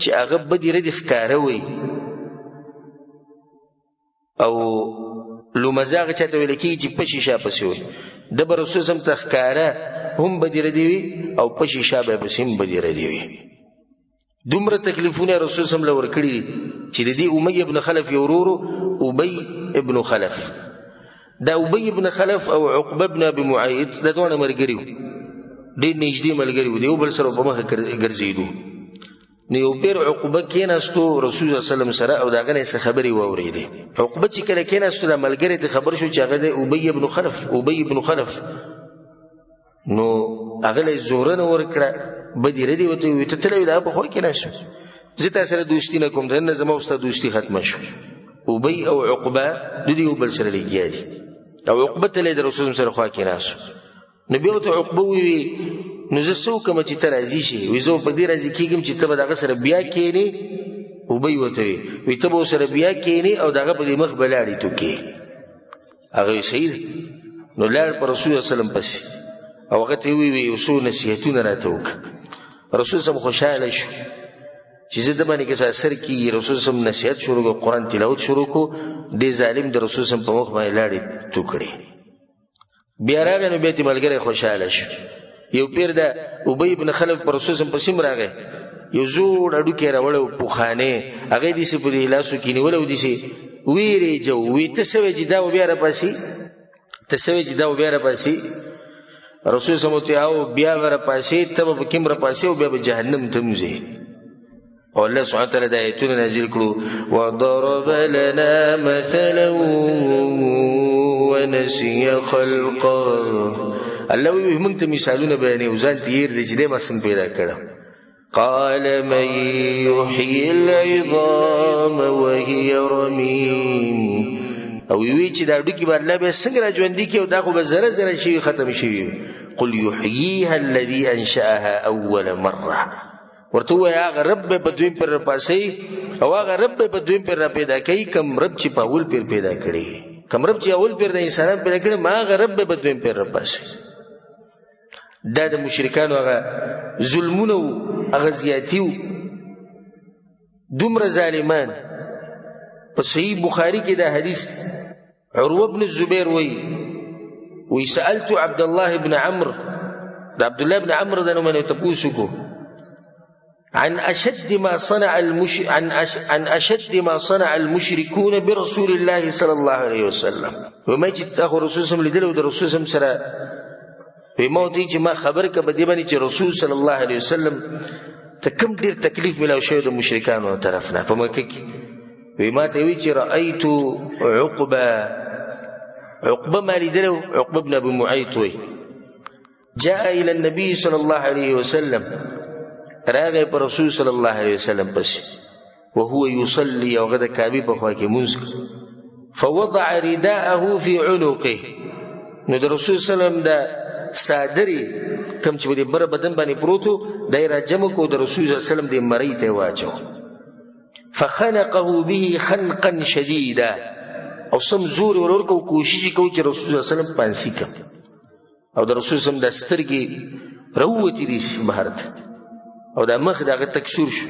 چې هغه بدرې دی ښکارا وي او لمزه هغه چاته ویل کیږي چې په شیشه پسې وي. د رسول سم تخکاره هم بدره دی او په شیشه به پسې بدره دی. دومره تکلیفونه رسول سم لور کړی چې د دې امیہ ابن خلف یورورو ابی ابن خلف. دا ابی ابن خلف او عقبه ابن ابي معيط د دوه مرګریو ډېر نږدې ملګریو دی او بل سره په مخه ګرځیدو. نو یو پیر عقبه کېناستو رسول صلی الله علیه وسلم سره او داغه نه خبري واورېدې. عقبه چې کله کېناستو د ملګری ته خبر شو چې هغه د ابی ابن خلف نو هغه له زورن ورکړه بدیره دی وته وي ته تلوي دا په خو کې نشو زه تاسو سره دوستی نه کوم دنه زما واست دوستی ختم شو. ابی او عقبه د دې بل سره لګیادي او عقبه ته له رسول سره خوا کې ناسو. نبی او ته عقبه وی نو زه سو کوم چې تر راضی شي وې زه په دې راضی کېږم چې ته دغه سره بیا کېنی. ابی وته وی ته به سره بیا کېنی او دغه په مخ بلاړی تو کې هغه سید نو لار پر رسول الله صلی الله علیه وسلم پسې او هغه ته وی اصول نصیحتونه راته وک. رسول سم خوشاله شو چې زه د باندې کې اثر کی. رسول سم نصیحت شروع کو قرآن تلاوت شروع کو دې ظالم د رسول سم په مخ باندې لاړې توکړې. بیا راغی نو بیت ملګری خوشاله شو. یو پیر د ابی ابن خلف پر رسول سم په سیم راغی، یو زوړ اډوکی راوړو پوخانه، هغه دې سي په لاسو کې نیولو دي سي ویری جو وی تسوي جدا و بیا را پاسي تسوي جدا و بیا را پاسي رسول سم ته او بیا را پاسي تب په کیمره پاسي او بیا به جهنم تمځي. او الله سبحانه وتعالى د آیتونو نازل کړو وضرب لنا مثلا ونسي خلقا. الله وی موږ ته مثالونه بیانې وزان تیر دي چې دې ما څنګه پیدا کړم. قال من يحيي العظام وهي رميم. او وی چې دا ډوکی باندې الله به څنګه را ژوندې کی او دا خو به زره زره شي ختم شي. قل يحييها الذي انشأها اول مره. ورته وای هغه رب په دویم پر پاسي او هغه رب په دویم پر پیدا کوي کوم رب چې په اول پر پیدا کړي، کوم رب چې اول پر د انسانان پیدا کړي ما هغه رب په دویم پر پاسي. دا د مشرکانو هغه ظلمونه هغه زیاتیو دومره ظالمان. په صحیح بخاری کې دا حدیث عروه بن الزبير وی سألت عبد الله بن عمرو، دا عبد الله بن عمرو دا نومه تپوسو کو عن أشد ما صنع المشركون برسول الله صلى الله عليه وسلم. وما جئت أخو رسول صلى الله عليه وسلم رسول صلى الله عليه وسلم وموتي چې ما خبر ک بدی باندې چې رسول صلی الله علیه وسلم ته کوم ډیر تکلیف ملاو شوی د مشرکانو طرفنا په مکه کې. وی ما ته وی چې رأيت عقبه ما لیدلو عقبه بن ابي معيط وی جاء الى النبي صلى الله عليه وسلم راغی پر رسول صلی الله علیه وسلم پس وهو يصلي او غدا کعبه په خوا کې منځ فوضع رداءه في عنقه. نو د رسول صلی الله علیه وسلم دا صادری کم چې بر بدن باندې پروتو دای را جمع کو د رسول صلی الله علیه وسلم د مری ته واچو فخنقه به خنقا شديدا. او سم زور ورکو کوشش کو چې رسول صلی الله علیه وسلم پانسی ک او د رسول صلی الله علیه وسلم د سترګې روتی دي بهر ته او د مخ دغه تکسور شو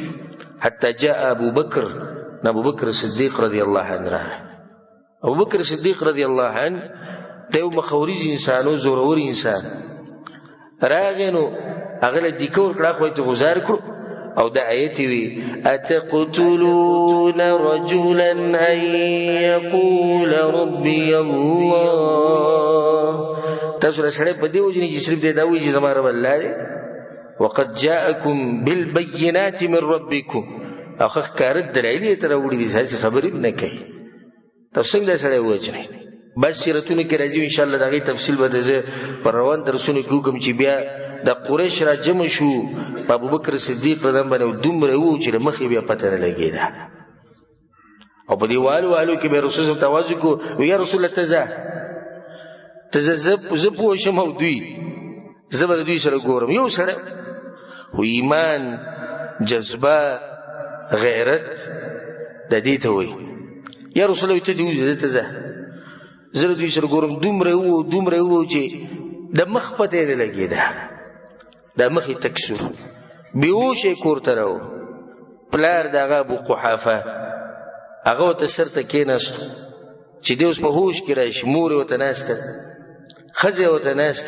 حتی جاء ابو بکر صدیق رضی الله عنه. ابو بکر صدیق رضی الله عنه دیو مخورج انسانو زورور انسان راغنو اغله دیکور کړه خو ته گزار کړو او د آیت وی اتقتلون رجلا ان يقول ربي الله. تاسو سره په دی وجنی چې صرف دا وی چې زما رب الله دی وقد جاءكم بالبينات من ربكم. اخ کار دلایل تر وړي دي ځکه خبرې نه کوي. تاسو څنګه سره وځنی بس سیرتونه کې راځي ان شاء الله دغه تفصیل به پر روان درسونه کوم چې بیا د قریش را جمع شو په ابوبکر صدیق رضی الله عنه دومره وو چې مخې بیا پته نه لګیدا او په دیوالو کې به رسول الله تواضع کو یا رسول الله تزه پوه شم او دوی زبر دوی سره ګورم یو سره و ایمان جذبه غیرت د دې ته وي یا رسول الله ته دې زره دوی سره ګورم دومره وو چې د مخ پته نه لګیدا د مخې تکسر بیوشه کوړه راو پلار دغه ابو قحافه هغه ته سرته کېناست چې دې اوس په هوش کې راشي مور وته ناست خزه وته ناست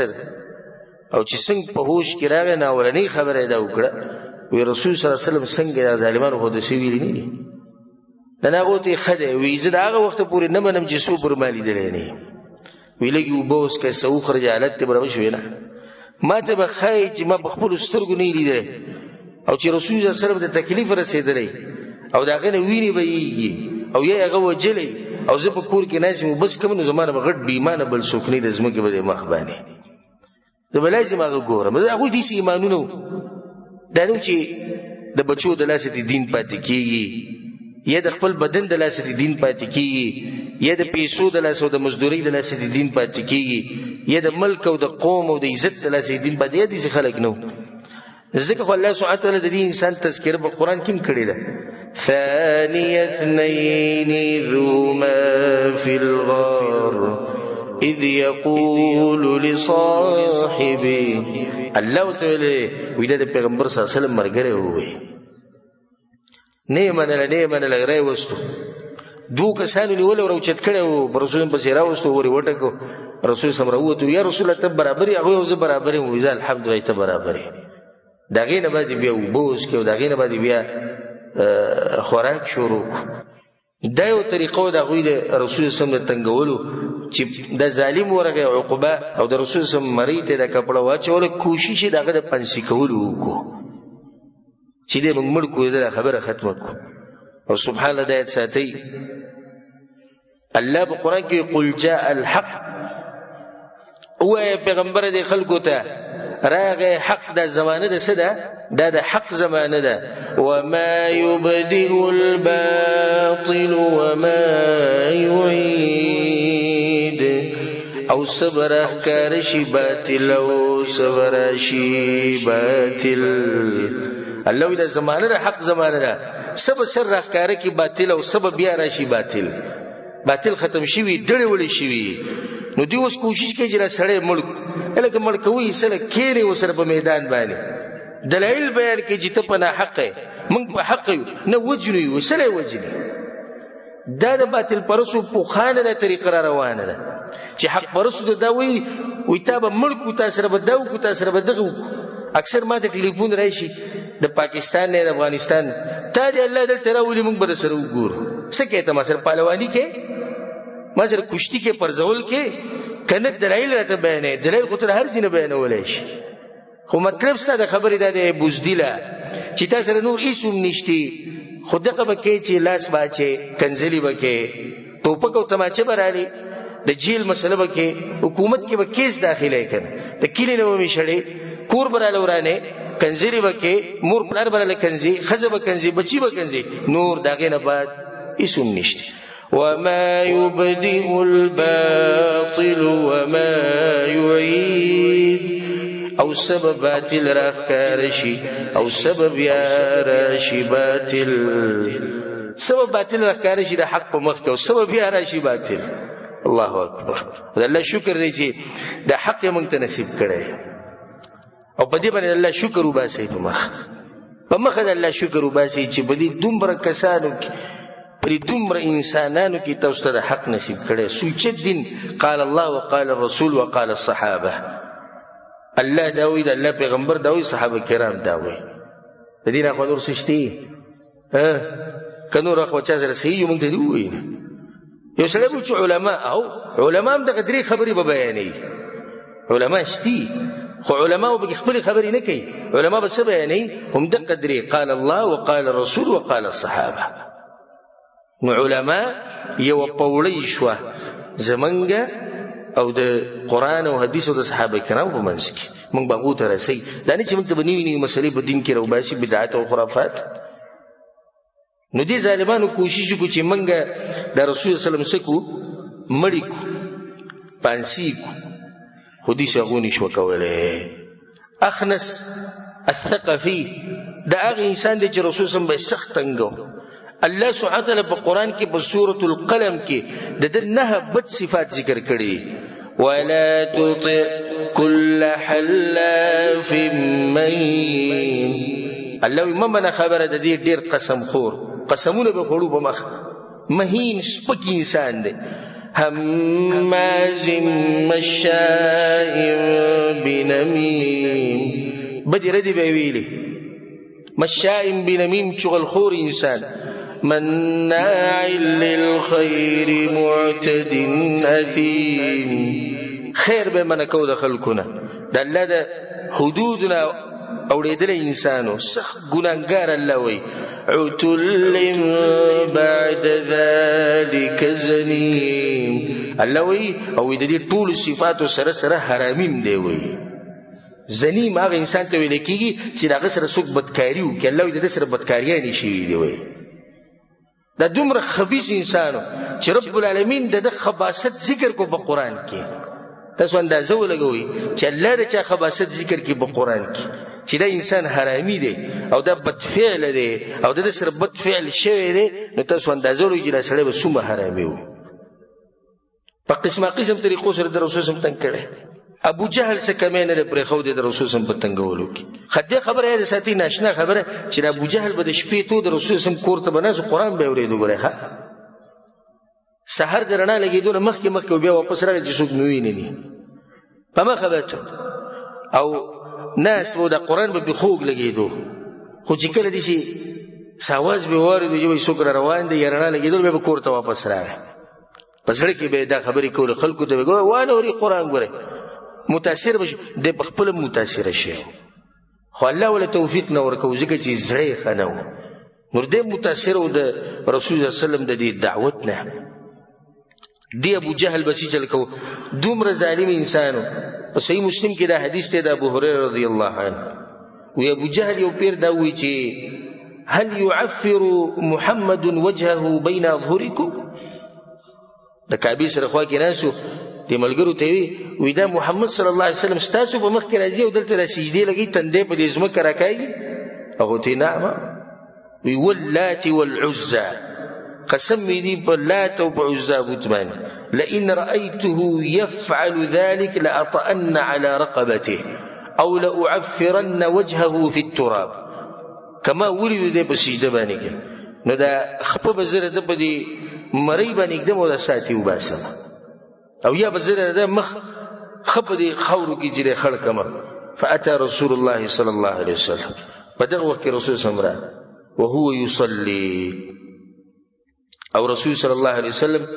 او چې څنګه په هوش کې راغی نه ولني خبره دا وکړه وی رسول صلی الله علیه وسلم څنګه ظالمانو خو د سی ویل نه دي دا غوته خده وی زه هغه وخت پورې نه منم چې سو پر مالی دلې نه ویلګي وبوس کې سو خرج حالت ته برابر شوې نه ما ته بخای چې ما بخپل سترګو نه لیدل او چې رسول الله صلی الله علیه وسلم د تکلیف رسیدلې او دا غنه ویني ویږي او یې هغه وجلې او زه په کور کې ناسم بس کوم نو زمانه بغټ بیمانه بل سوکني د زمکه به مخ باندې زه بلایزم هغه ګورم هغه دې ایمانونو دانو چې د بچو د لاسه دین پاتې کیږي یا د خپل بدن د لاسه دین پاتې کیږي یا د پیسو د لاسه او د مزدوري د لاسه دین پاتې کیږي یا د ملک او د قوم او د عزت د لاسه دین پاتې دي چې خلک نو ذکر الله سبحانه وتعالى د دې انسان تذکر په قران کې کړی ده ثاني اثنين ذوما في الغار اذ يقول لصاحبه الله تعالی ویده د پیغمبر صلی الله علیه وسلم مرګره وې نه منل غره وستو دوه کسانو نیول او راوچت کړی و په رسول الله پسې راوستو ورې وټکو رسول الله راووتو یا رسول الله ته برابر یې هغوی زه برابر یم وایي زه الحمدلله ته برابر یم د هغې نه بعد بیا اوبه وڅښې او د هغې نه بعد بیا خوراک شروع کړو دا یو طریقه و د هغوی د رسول الله د تنګولو چې د ظالم ورغی عقبه او د رسول الله مرۍ ته د کپړه واچوله کوشش یې د هغه د پنسي کولو وکړو چې دی موږ مړ کړو دا خبره ختمه کړو او سبحان الله د آیت ساتئ الله په قرآن کې قل جاء الحق ووایه پیغمبره د خلکو ته راغی حق دا زمانه ده څه ده دا د حق زمانه ده وما یبدئ الباطل وما یعید او صبر اخکار شي باطل او صبر شي باطل الله وی دا زمانه ده حق زمانه ده سب سر اخکار کی باطل او سب بیا راشي باطل ختم شوی ډړې وړې شوی نو دی اوس کوشش کوي چې را سړی مړ لکه مړ کوي سره کېرې وسره په میدان باندې دلایل بیان کوي چې ته په ناحق یې موږ په حق یو نه وجنو یو سره وجنې دا د باطل پرسو پوخانه د طریقه را روانه ده چې حق پرسو دا وی تا به مړ کو تا سره به دا وکړو تا سره به دغه وکړو اکثر ما ته ټلیفون راشي د پاکستان نه د افغانستان تا دې الله دلته راولي موږ به سره وګورو څه کوې ته ما سره پهلواني کې ما سره کشتي کې پرزول کې کنه دلایل راته بیانې دلایل خو تر هر ځای نه بیانولی شي خو مطلب ستا د خبرې دا دی بزدله چې تا سره نور هېڅ هم نشتي خو دغه به کوې چې لاس به اچې کنځلې به کوې ټوپک او تماچه به رالې د جیل مسله به کوې حکومت کې به کیس داخلی که نه د کلي نه به مې شړې کور به راله ورانې کنځلې به کوې مور پلار به راله کنځې ښځه به کنځې بچي به کنځې نور د هغې نه بعد هېڅ هم نشته وما يبدئ الباطل وما يعيد او سبب باطل راخکارشي او سبب یا راشي باطل سبب باطل راخکارشي د حق په مخ کې او سبب یا راشي باطل الله اکبر الله شکر دی چې د حق موږ ته نصیب کړی او په دې باندې الله شکر وباسئ په مخ د الله شکر وباسئ چې په دې دومره کسانو کې پر دومره انسانانو کې تاسو ته د حق نصیب کړی سوچ دین قال الله وقال الرسول وقال الصحابه الله دا وی د الله پیغمبر دا وی صحابه کرام دا وی د دې نه خو نور څه شته که نور خو چا سره صحیح موږ ته دی ووایي یو سړی وایي چې علما او علما هم دغه درې خبرې به بیانوي علما شتي خو علما به خپلې خبرې نه کوي علما به څه بیانوي هم دغه درې قال الله وقال الرسول وقال الصحابه نو علما یو پوړی شوه زمونږ او د قرآن او حدیث او د صحابه کرام په منځ کې موږ به هغو ته رسئ دا نه چې موږ ته به نوي نوي مسلې په دین کې راوباسي بدعت او خرافات نو دې ظالمانو کوشش وکړو چې موږ د رسول صلی الله علیه وسلم څه کړو مړي کړو پانسي کړو خو دې هغو نشوه کولی اخنس الثقفي دا هغه انسان دی چې رسول صلی الله علیه وسلم به یې سخت تنګو الله سبحانه وتعالی په قرآن کې په سورة القلم کې د ده 9 بد صفات ذکر کړي ولا تطع كل حلاف مهين الله وی ممنه خبره د دې ډېر قسم خور قسمونه به خوړو په مخ مهین سپک انسان دی هماز مشاء بنمیم بدی ردی به ویلي مشاء بنمیم چغل خور انسان مناع للخير معتد اثيم خیر به منکو د خلکونه د الله د حدودنا اوریدل انسانو سخت ګناګار الله وي عتل بعد ذلك زنيم الله وي او د دې ټول صفاتو سره سره حرامیم دی وي زنیم هغه انسان ته ویل کېږي چې هغه سره څوک بدکاري وکړي الله وي د دې سره بدکاریانې شوي دی وي دا دومره خبیث انسانو چې رب العالمین د خباثت ذکر کو په قرآن کې تاسو اندازه ولګوئ چې الله د چا خباثت ذکر کې په قرآن کې چې دا انسان حرامي دی او دا بدفعل دی او د سره بدفعل شوی دی نو تاسو اندازه ولګوئ چې دا سړی به څومره حرامي و په قسمه قسم طریقو سره د رسول صلی الله علیه وسلم تنګ کړی ابو جهل څه کمی نه پرې خو د رسول صلی الله علیه وسلم په تنګولو کې خدای خبره یې ساتي ناشنا خبره چې ابو جهل به د شپې تو د رسول صلی الله علیه وسلم کور ته بناس قرآن به اورېدو ګره ها سحر د رڼا لګېدو نه مخکې بیا واپس راغی چې څوک مې وویني نه په مخه به او ناس به د قرآن به خوږ لګېدو خو چې کله داسې ساواز به واورېدو چې وایي څوک را روان دی یا رڼا لګېدل بیا به کور ته واپس راغی په زړه کې به یې دا خبرې کولې خلکو ته به یې وانه اوري قرآن ګورئ متاثر به شي دی په خپله متاثره شي خو الله ولا توفیق نه ورکوي ځکه چې زړه یې ښه نه و نور دی متاثر و د رسول الله وسلم د دې دعوت نه دی ابو جهل بچی چل کو دومره ظالم انسانو په صحیح مسلم کې دا حدیث دی د ابو هريره رضی الله عنه وی ابو جهل یو پیر دا وی چې هل يعفر محمد وجهه بين اظهركم د کعبه سره خوا کې ناسو د ملګرو ته وی دا محمد صلی الله علیه وسلم ستاسو په مخ کې راځي او دلته را سجدي لګي تندې په دې ځمکه راکاږي هغه ته نعم وی واللات والعزى قسم دي باللات وبعزى بوتمان لئن رأيته يفعل ذلك لأطأن على رقبته أو لأعفرن وجهه في التراب كما ولد دي بسجده باندې کې نو دا خپه بزره د بدی مری باندې एकदम ودا ساتي وباسه او یا بزره د مخ خپه دي خورو کې جره خړ کمر فاتى رسول الله صلى الله عليه وسلم بدغه وخت رسول سمرا وهو يصلي او رسول صلی الله علیه وسلم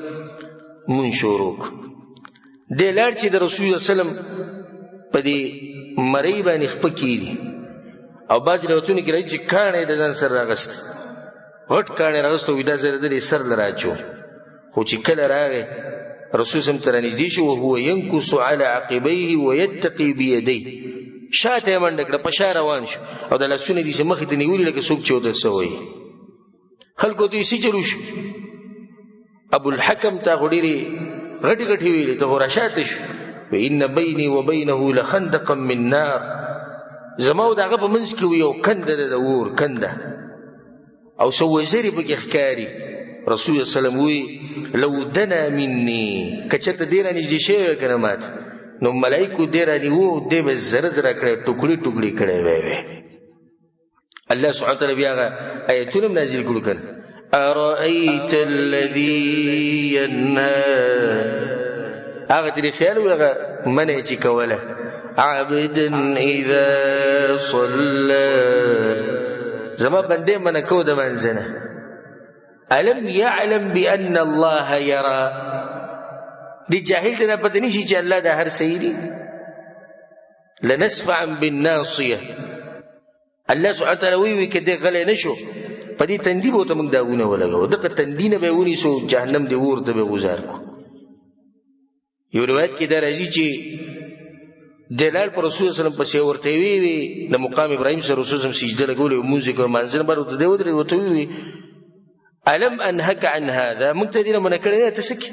منشوروک د لار چې د رسول الله سلام په دې مری باندې خپکېږي او باج راوتونه کې راځي چې کانه د ځان سره راغست غټ کانه راغست وې دا زره د سر لراچو خو چې کله راغی رسول سم تر نږدې شو او هو ينكس على عقبيه ويتقي بيديه شاته منډه کړه په شار روان شو او د لاسونه دې مخې ته نیولې لکه څوک چې ودل سوی خلکو ته سي چلو شو ابو الحكم تا غډيري غټي غټي ویلې ته ورشاته شو وان بيني وبينه لخندقا من نار زماو دغه په منځ کې یو کنده د اور کنده او سو وزري په ښکاری رسول الله سلام وی لو دنا مني کچته ډیر نږدې شي کنه مات نو ملائکه ډیر دی وو د به زره زره کړه ټوکړي ټوکړي کړه وې الله سبحانه وتعالى بیا آیتونه نازل کړو کنه ارايت الذي ينهى هغه دې خیال وغه منه چې کوله عبدا اذا صلى زما بنده من کو د منځنه الم يعلم بان الله يرى دي جاهل ته پته نشي چې الله د هر سيري لنسفعا بالناصيه الله سبحانه وتعالى وی کده غلې نشو په دې تندې بوته موږ داونه ولګو دغه تندینه به ونی سو جهنم دی ورته به گزار کو یو روایت کې دا راځي چې دلال پر رسول الله صلی الله علیه وسلم پسې ورته وی د مقام ابراهیم سره رسول الله سجده لګول او موزیک او منځنه برته دی ودرې وته وی الم انهك عن هذا مقتدینا منکړنه تسکی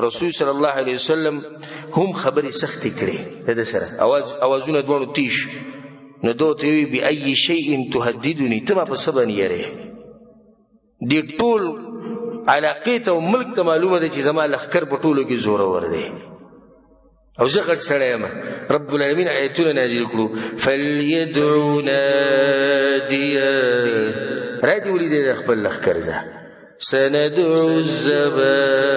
رسول صلی الله علیه وسلم هم خبري سخت کړي د سره اوازونه دوه تیش نو دوته وی بی ای شیء تهددنی تما په سبن یری دی ټول علاقه ته ملک ته معلومه ده چې زما لخر په ټولو کې زوره ور دی او زه غټ سړی یم رب العالمین آیتونه نازل کړو فلیدعو نادیا را دي ولید د خپل لخر ځه سندعو الزبانیه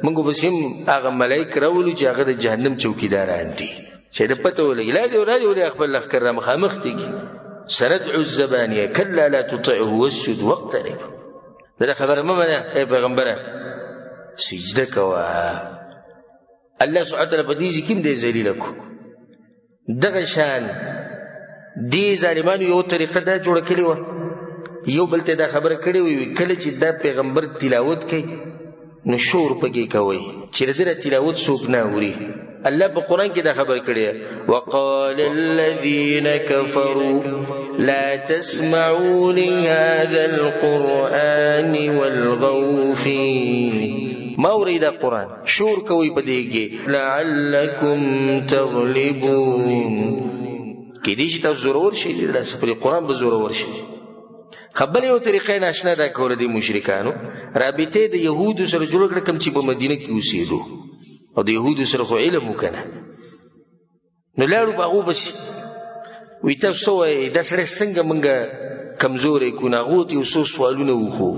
موږ به سیم هغه ملائک راولو چې هغه د جهنم چوکیداران دي چې د پته ولګي لا دی ولې خپل لخر را مخامخ دي سندعو الزبانیه کلا لا تطعه واسجد واقترب دا خبره ممنه ای پیغمبره سجده کوا الله سبحانه وتعالى په دې ځکه دې ذلیل کو دغه شان دې ظالمانو یو طریقه دا جوړ کړی و یو بل ته دا خبره کړی وي کله چې دا پیغمبر تلاوت کوي نو شور پکې کوي چې زره تلاوت څوک نه اوري الله په قران کې دا خبر کړی وقال الذين كفروا لا تسمعوا لهذا القران والغوا فيه ما اريد القران شور کوي بدیږي لعلكم تغلبون کې دې چې تاسو ضرور شي د سفر قران به ضرور شي خبل یو طریقې ناشنا دا کول دي مشرکانو رابطه د يهودو سره جوړ کړ کم چې په مدینه کې اوسېدو او د يهودو سره خو علم وکنه نو لاړو باغو بس وی تاسو د سره څنګه مونږه کمزورې کو نه غوتی او سو سوالونه وخو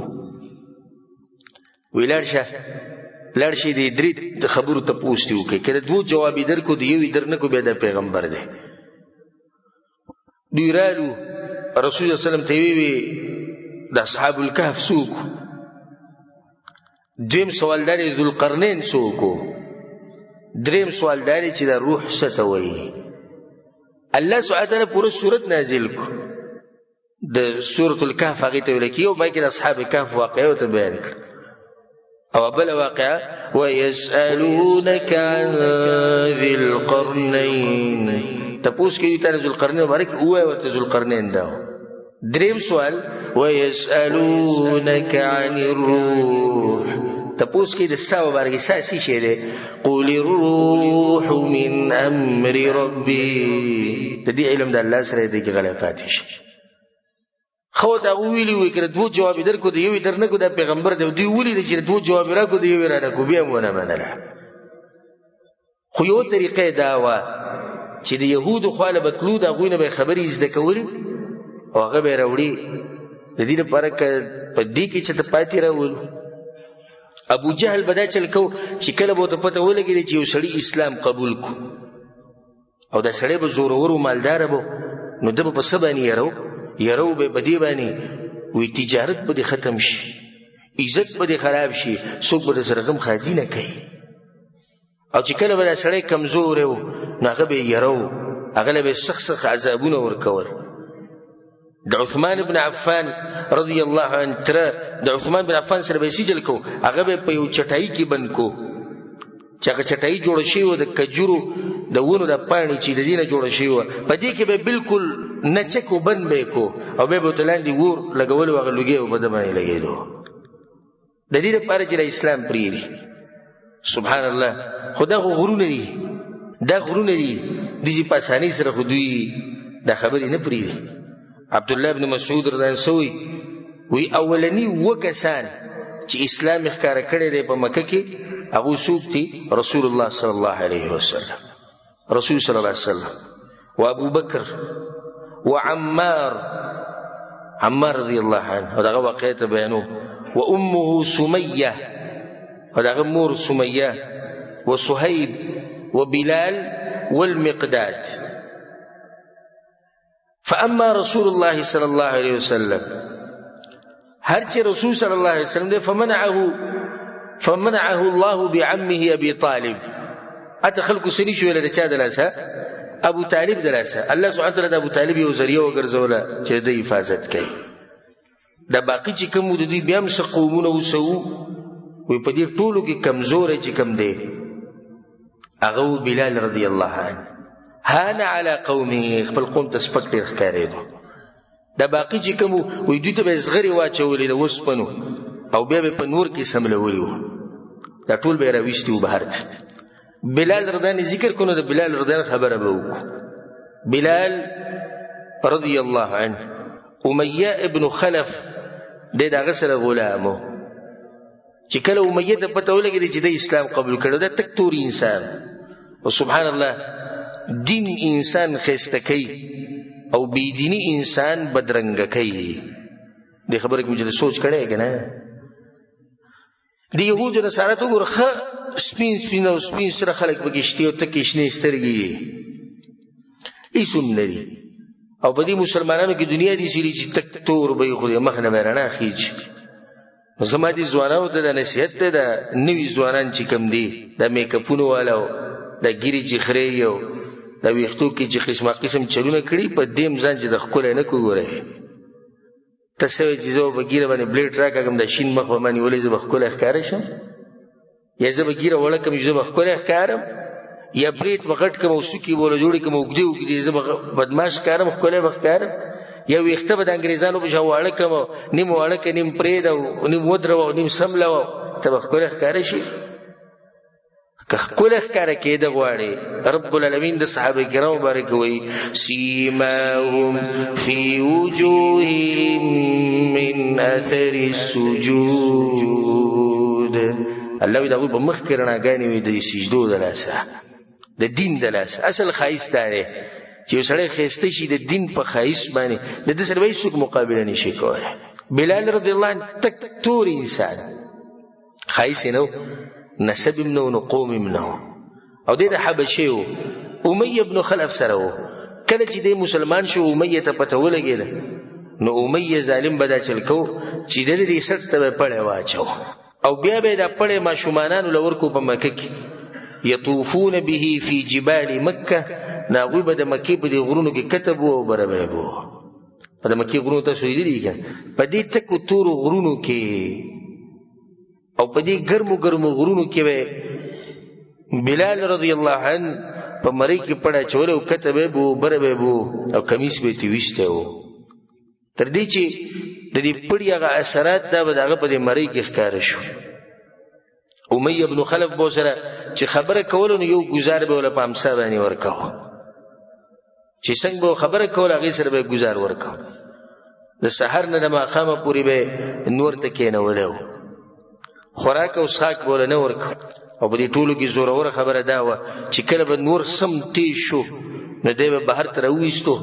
وی لاړ شي د درې خبرو تپوس دې وکړي که د دوو جواب یې درکړو د یو یې در نه کړو بیا دا پیغمبر دی دوی رالو رسول الله سلم ته وی د اصحاب الکهف څوک دویم سوال دا دی ذوالقرنین څوک دریم سوال دا دی چې دا روح څه ته وایي الله سبحانه وتعالی پوره صورت نازل کو د سورة الکهف هغې ته ویل کېږي او باقي د اصحاب کهف واقعه ورته بیان کړه او بل واقعه ويسألونك عن ذي القرنين تپوس کوي ته ذو القرنین مبارک هو ورته ذو القرنین دا دریم سوال ويسألونك عن الروح تپوس کوي د سا مبارک ساسي شه ده قل الروح من امر ربي د دې علم د الله سره دی کې غلطات شي خو دا ویلی وی کړه دوه جواب درکو دی یو در نه کو د پیغمبر دی دوی ویلی چې دوه جواب راکو دی یو را نه کو بیا مونږ نه منله خو یو طریقې دا و چې د يهودو خاله بتلو دا غوینه به خبرې زده کول او هغه به راوړي د دې لپاره په دې کې چې ته پاتې راول ابو جهل بدا چل کو چې کله به ته پته ولګی چې یو سړی اسلام قبول کو او دا سړی به زورور او مالدار به نو د په سبانی یرو به بدی باندې وی تجارت به ختم شي عزت به خراب شي څوک به سره غم خادي نه کوي او چې کله به سړی کمزور و نو هغه به یرو هغه به سخت عذابونه ورکول د عثمان ابن عفان رضی الله عنه تر د عثمان بن عفان سره به سجل کو هغه به په یو چټای کې بند کو چې هغه چټای جوړ شي و د کجورو د ونو د پانی چې د دینه جوړ شي و په دې کې به بالکل نچکو بند به کو او به بوتلاندې ور لګول او غلوګي او بده باندې لګیدو د دې لپاره چې اسلام پریری سبحان الله خدا غرونه دي دا غرونه دي د دې په اساني سره خو دوی دا خبرې نه پریری عبد الله بن مسعود رضی الله عنه وی اولنی وکسان چې اسلام ښکار کړی دی په مکه کې ابو سوبتی رسول الله صلی الله علیه وسلم رسول صلی الله علیه وسلم وابو بکر وعمار رضی الله عنه ودغه واقعیت بیانو وامه سمیه ودغه مور سمیه وصهيب وبلال والمقداد فاما رسول الله صلى الله عليه وسلم هرچی رسول صلی الله علیه وسلم دے فمنعه الله بعمه ابي طالب اتخلق سنی شو له چا دلاسه ابو طالب دلاسه الله سبحانه وتعالى د ابو طالب یو ذریعہ وګرځوله چې د حفاظت کوي د باقی چې کوم د دې بیا هم قومونه وسو وي په دې ټولو کې کمزور چې کم دی هغه بلال رضی الله عنه هان على قومه خپل قوم ته سپک ډیر ښکارېدو د باقی چې کوم وي دوی ته به زغری واچولې د وسپنو او بیا به په نور کې سملولي وو دا ټول به راويستي و بهر ته بلال رضی الله ذکر کونه د بلال رضی الله خبره به وکړو بلال رضی الله عنه امیہ ابن خلف دغه سره غلامو چې کله امیہ ته پته ولګی چې د اسلام قبول کړو دا تک تور انسان او سبحان الله دین انسان خسته کوي او بيدینی انسان بدرنګ کوي د خبره کې چې سوچ کړي کنه دی يهود نه سره تو ګورخه سپین او سپین سره خلک بګشتي او تکیشنې سترګي ایسوم لري او بدی مسلمانانو کې دنیا دي سړي چې تک تور به خو مخ نه ورانه خيج زما دي ځوانانو ته د نصیحت ته د نوی ځوانان چې کم دي د میک اپونو والو د ګيري جخري یو د ویختو کې چې قسم چلونه کړي په دیم ځان چې د خپل نه کوګره تسوي چې زو بګیره باندې بلیډ راکاګم د شین مخ باندې ولې زو بخکل ښکار شم یا زو بګیره ولکم زو بخکل ښکارم یا بریت وغټ کوم وسکی بوله جوړی کوم وګدی زو بدمعاش کارم خپل بخکارم یا ویخته به د انګريزانو په شاواله کوم نیم واله کې نیم پرید او نیم ودرو او نیم سملو ته بخکل ښکار شي کله ښکار کېده غواړي رب العالمین د صحابه کرام مبارک وي سیماهم فی وجوههم من اثر السجود الله دې په مخ کې رڼاګانې وي د سجدو د لاسه د دین د لاسه اصل خایس دی چې سړی خسته شي د دین په خایس باندې د دې سره هیڅ مقابله نشي کولای بلال رضی الله عنه تک تور انسان خایس نو نسب نو نو قوم نو او د حبشي و امیه ابن خلف سره و کله چې د مسلمان شو امیه ته پته ولګید نو امیه ظالم بدا چلکو چې د دې سټ ته پړې واچو او بیا به د پړې ماشومانانو لور کو په مکه کې یطوفون به فی جبال مکه ناغوی به د مکې په دې غرونو کې کتب او برابر بو په د مکې غرونو ته سویدي دي په دې ټکو تور غرونو کې او په دې ګرمو غرونو کې به بلال رضی الله عنه په مری کې پړه چول او کتب بو برابر بو او کمیس به تی وشته وو تر دې چې د دې پړی هغه اثرات دا به دغه په دې مری کې ښکار شو امیه ابن خلف بو سره چې خبره کول نو یو گزار به ول په امسا باندې ورکاو چې څنګه به خبره کول هغه سره به گزار ورکاو د سحر نه د ماخامه پوری به نور ته کېنولو خوراک او ساک بوله نه ورکاو او په دې ټولو کې زوره خبره دا و چې کله به نور سم تی شو نو دی به بهر ته راوېستو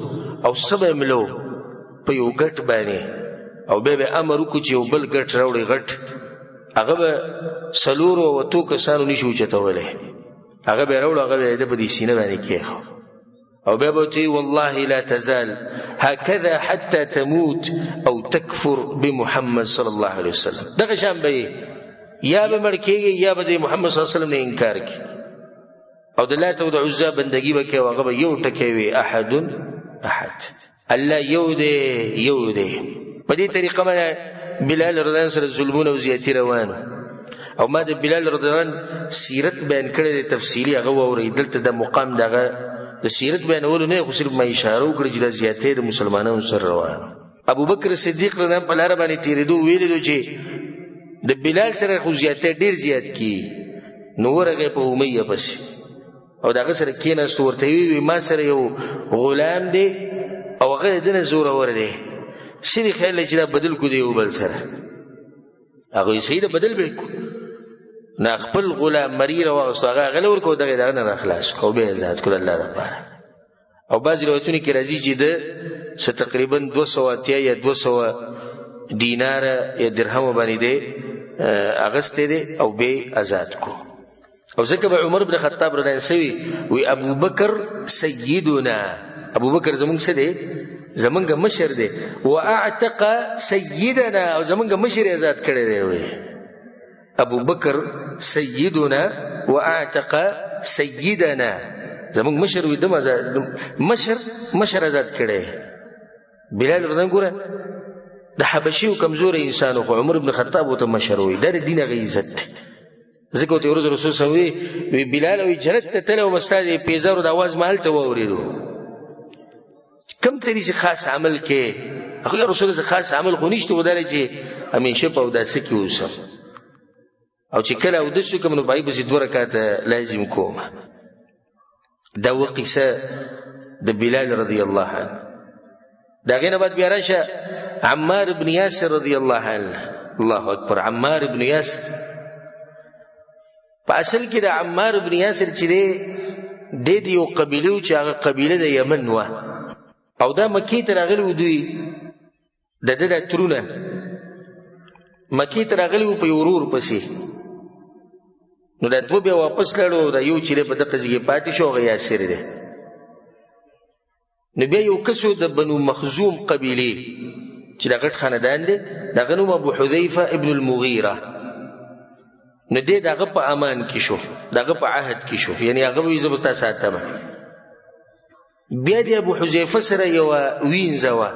او سبه ملو په یو ګټ باندې او به امر وکړي چې یو بل ګټ راوړي غټ هغه به سلورو او تو کسانو نشو چتولې هغه به راوړ هغه د په دې سینه باندې کې او به ته والله لا تزال هكذا حتى تموت او تكفر بمحمد صلى الله عليه وسلم دغه شان به یا به مرکیږي یا به محمد صلی الله علیه وسلم نه انکار کوي او د لات او د عزا بندگی به کوي هغه به یو ټکی وي احد الله یو دی په دې طریقه باندې بلال رضی الله عنه سره ظلمونه او زیاتی روان او ما د بلال رضی الله عنه سیرت بیان کړی تفصیلی هغه اوریدل ته د مقام دغه د سیرت بیانولو نه خو صرف ما اشاره وکړه چې د زیاتې د مسلمانانو سره روان ابو بکر صدیق رضی الله عنه په لار باندې تیرېدو ویلو چې د بلال سره خو زیاتې ډیر زیات کی نو ورغه په امیه بس او دغه سره کېناست ورته وی ما سره یو غلام دی او هغه دنه زور ور دی سړي خیال چې دا بدل کو دی یو بل سره هغه سید بدل به کو نه خپل غلام مریر او هغه غلور کو دغه نه خلاص کو به آزاد کو الله لپاره او بعض روایتونه کې راځي چې د تقریبا 200 یا 200 دینار یا درهم باندې دی اغسته دی او به آزاد کو او ځکه عمر بن خطاب رضی الله عنه وی ابو بکر سیدنا ابو بکر زمونږ څه دی زمونږ مشر دی واعتق سیدنا او زمونږ مشر آزاد کړی دی وی ابو بکر سیدنا واعتق سیدنا زمونږ مشر وی دم آزاد مشر آزاد کړی بلال رضی الله عنه د حبشي او کمزور انسان خو عمر بن خطاب او ته مشر وی د دین غي عزت ذکر ته رسول الله صلی الله علیه وسلم بلال او جنت ته تلو مستاذ پیزارو د आवाज مال ته وریدو کم تری چې خاص عمل کې هغه رسول الله خاص عمل خو نشته وداري چې همیشه په داسې کې اوسه او چې کله او د شو کوم نو پای به 2 رکعات لازم کوم دا وقصه د بلال رضی الله عنه دا غینه بعد بیا راشه عمار ابن یاسر رضی الله عنه الله اکبر عمار ابن یاسر په اصل کې د عمار ابن یاسر چې د دې یو قبیله چې هغه قبیله د یمن و او دا مکی ته راغلی دوی د ترونه مکی ته راغلی په ورور پسې نو دا دوی بیا واپس لاړو دا یو چې په دغه ځای پاتې شو غیا یاسر دی نو بیا یو کسو د بنو مخزوم قبیله چې دا غټ خاندان دی دغه نوم ابو حذیفه ابن المغیره نو دغه په امان کې شو دغه په عهد کې شو یعنی هغه وی زبتا ساتمه بیا د ابو حذیفه سره یو وینځوا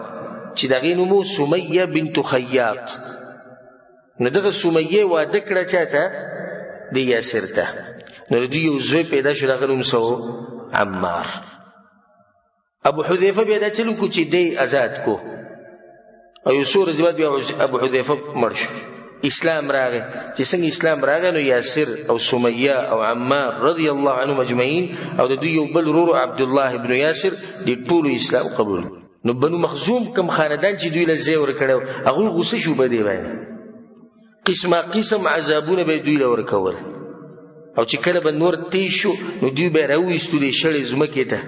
چې دغه نوم سمیه بنت خیاط نو دغه سمیه واده کړه چاته د یاسر ته نو دوی یو زوی پیدا شو دغه نوم سو عمار ابو حذیفه بیا د چلو کو چې دی آزاد کو او یو سور زیات بیا ابو حذیفه مرشو اسلام راغی چې څنګه اسلام راغی نو یاسر او سمیه او عمار رضی الله عنهم اجمعین او د دوی یو بل ورور عبد الله ابن یاسر د ټول اسلام قبول نو بنو مخزوم کم خاندان چې دوی له زیور کړو هغه غوسه شو بده باندې قسم عذابونه به دوی له ورکول او چې کله به نور تی شو نو دوی به راوېستو د شړې زمکه ته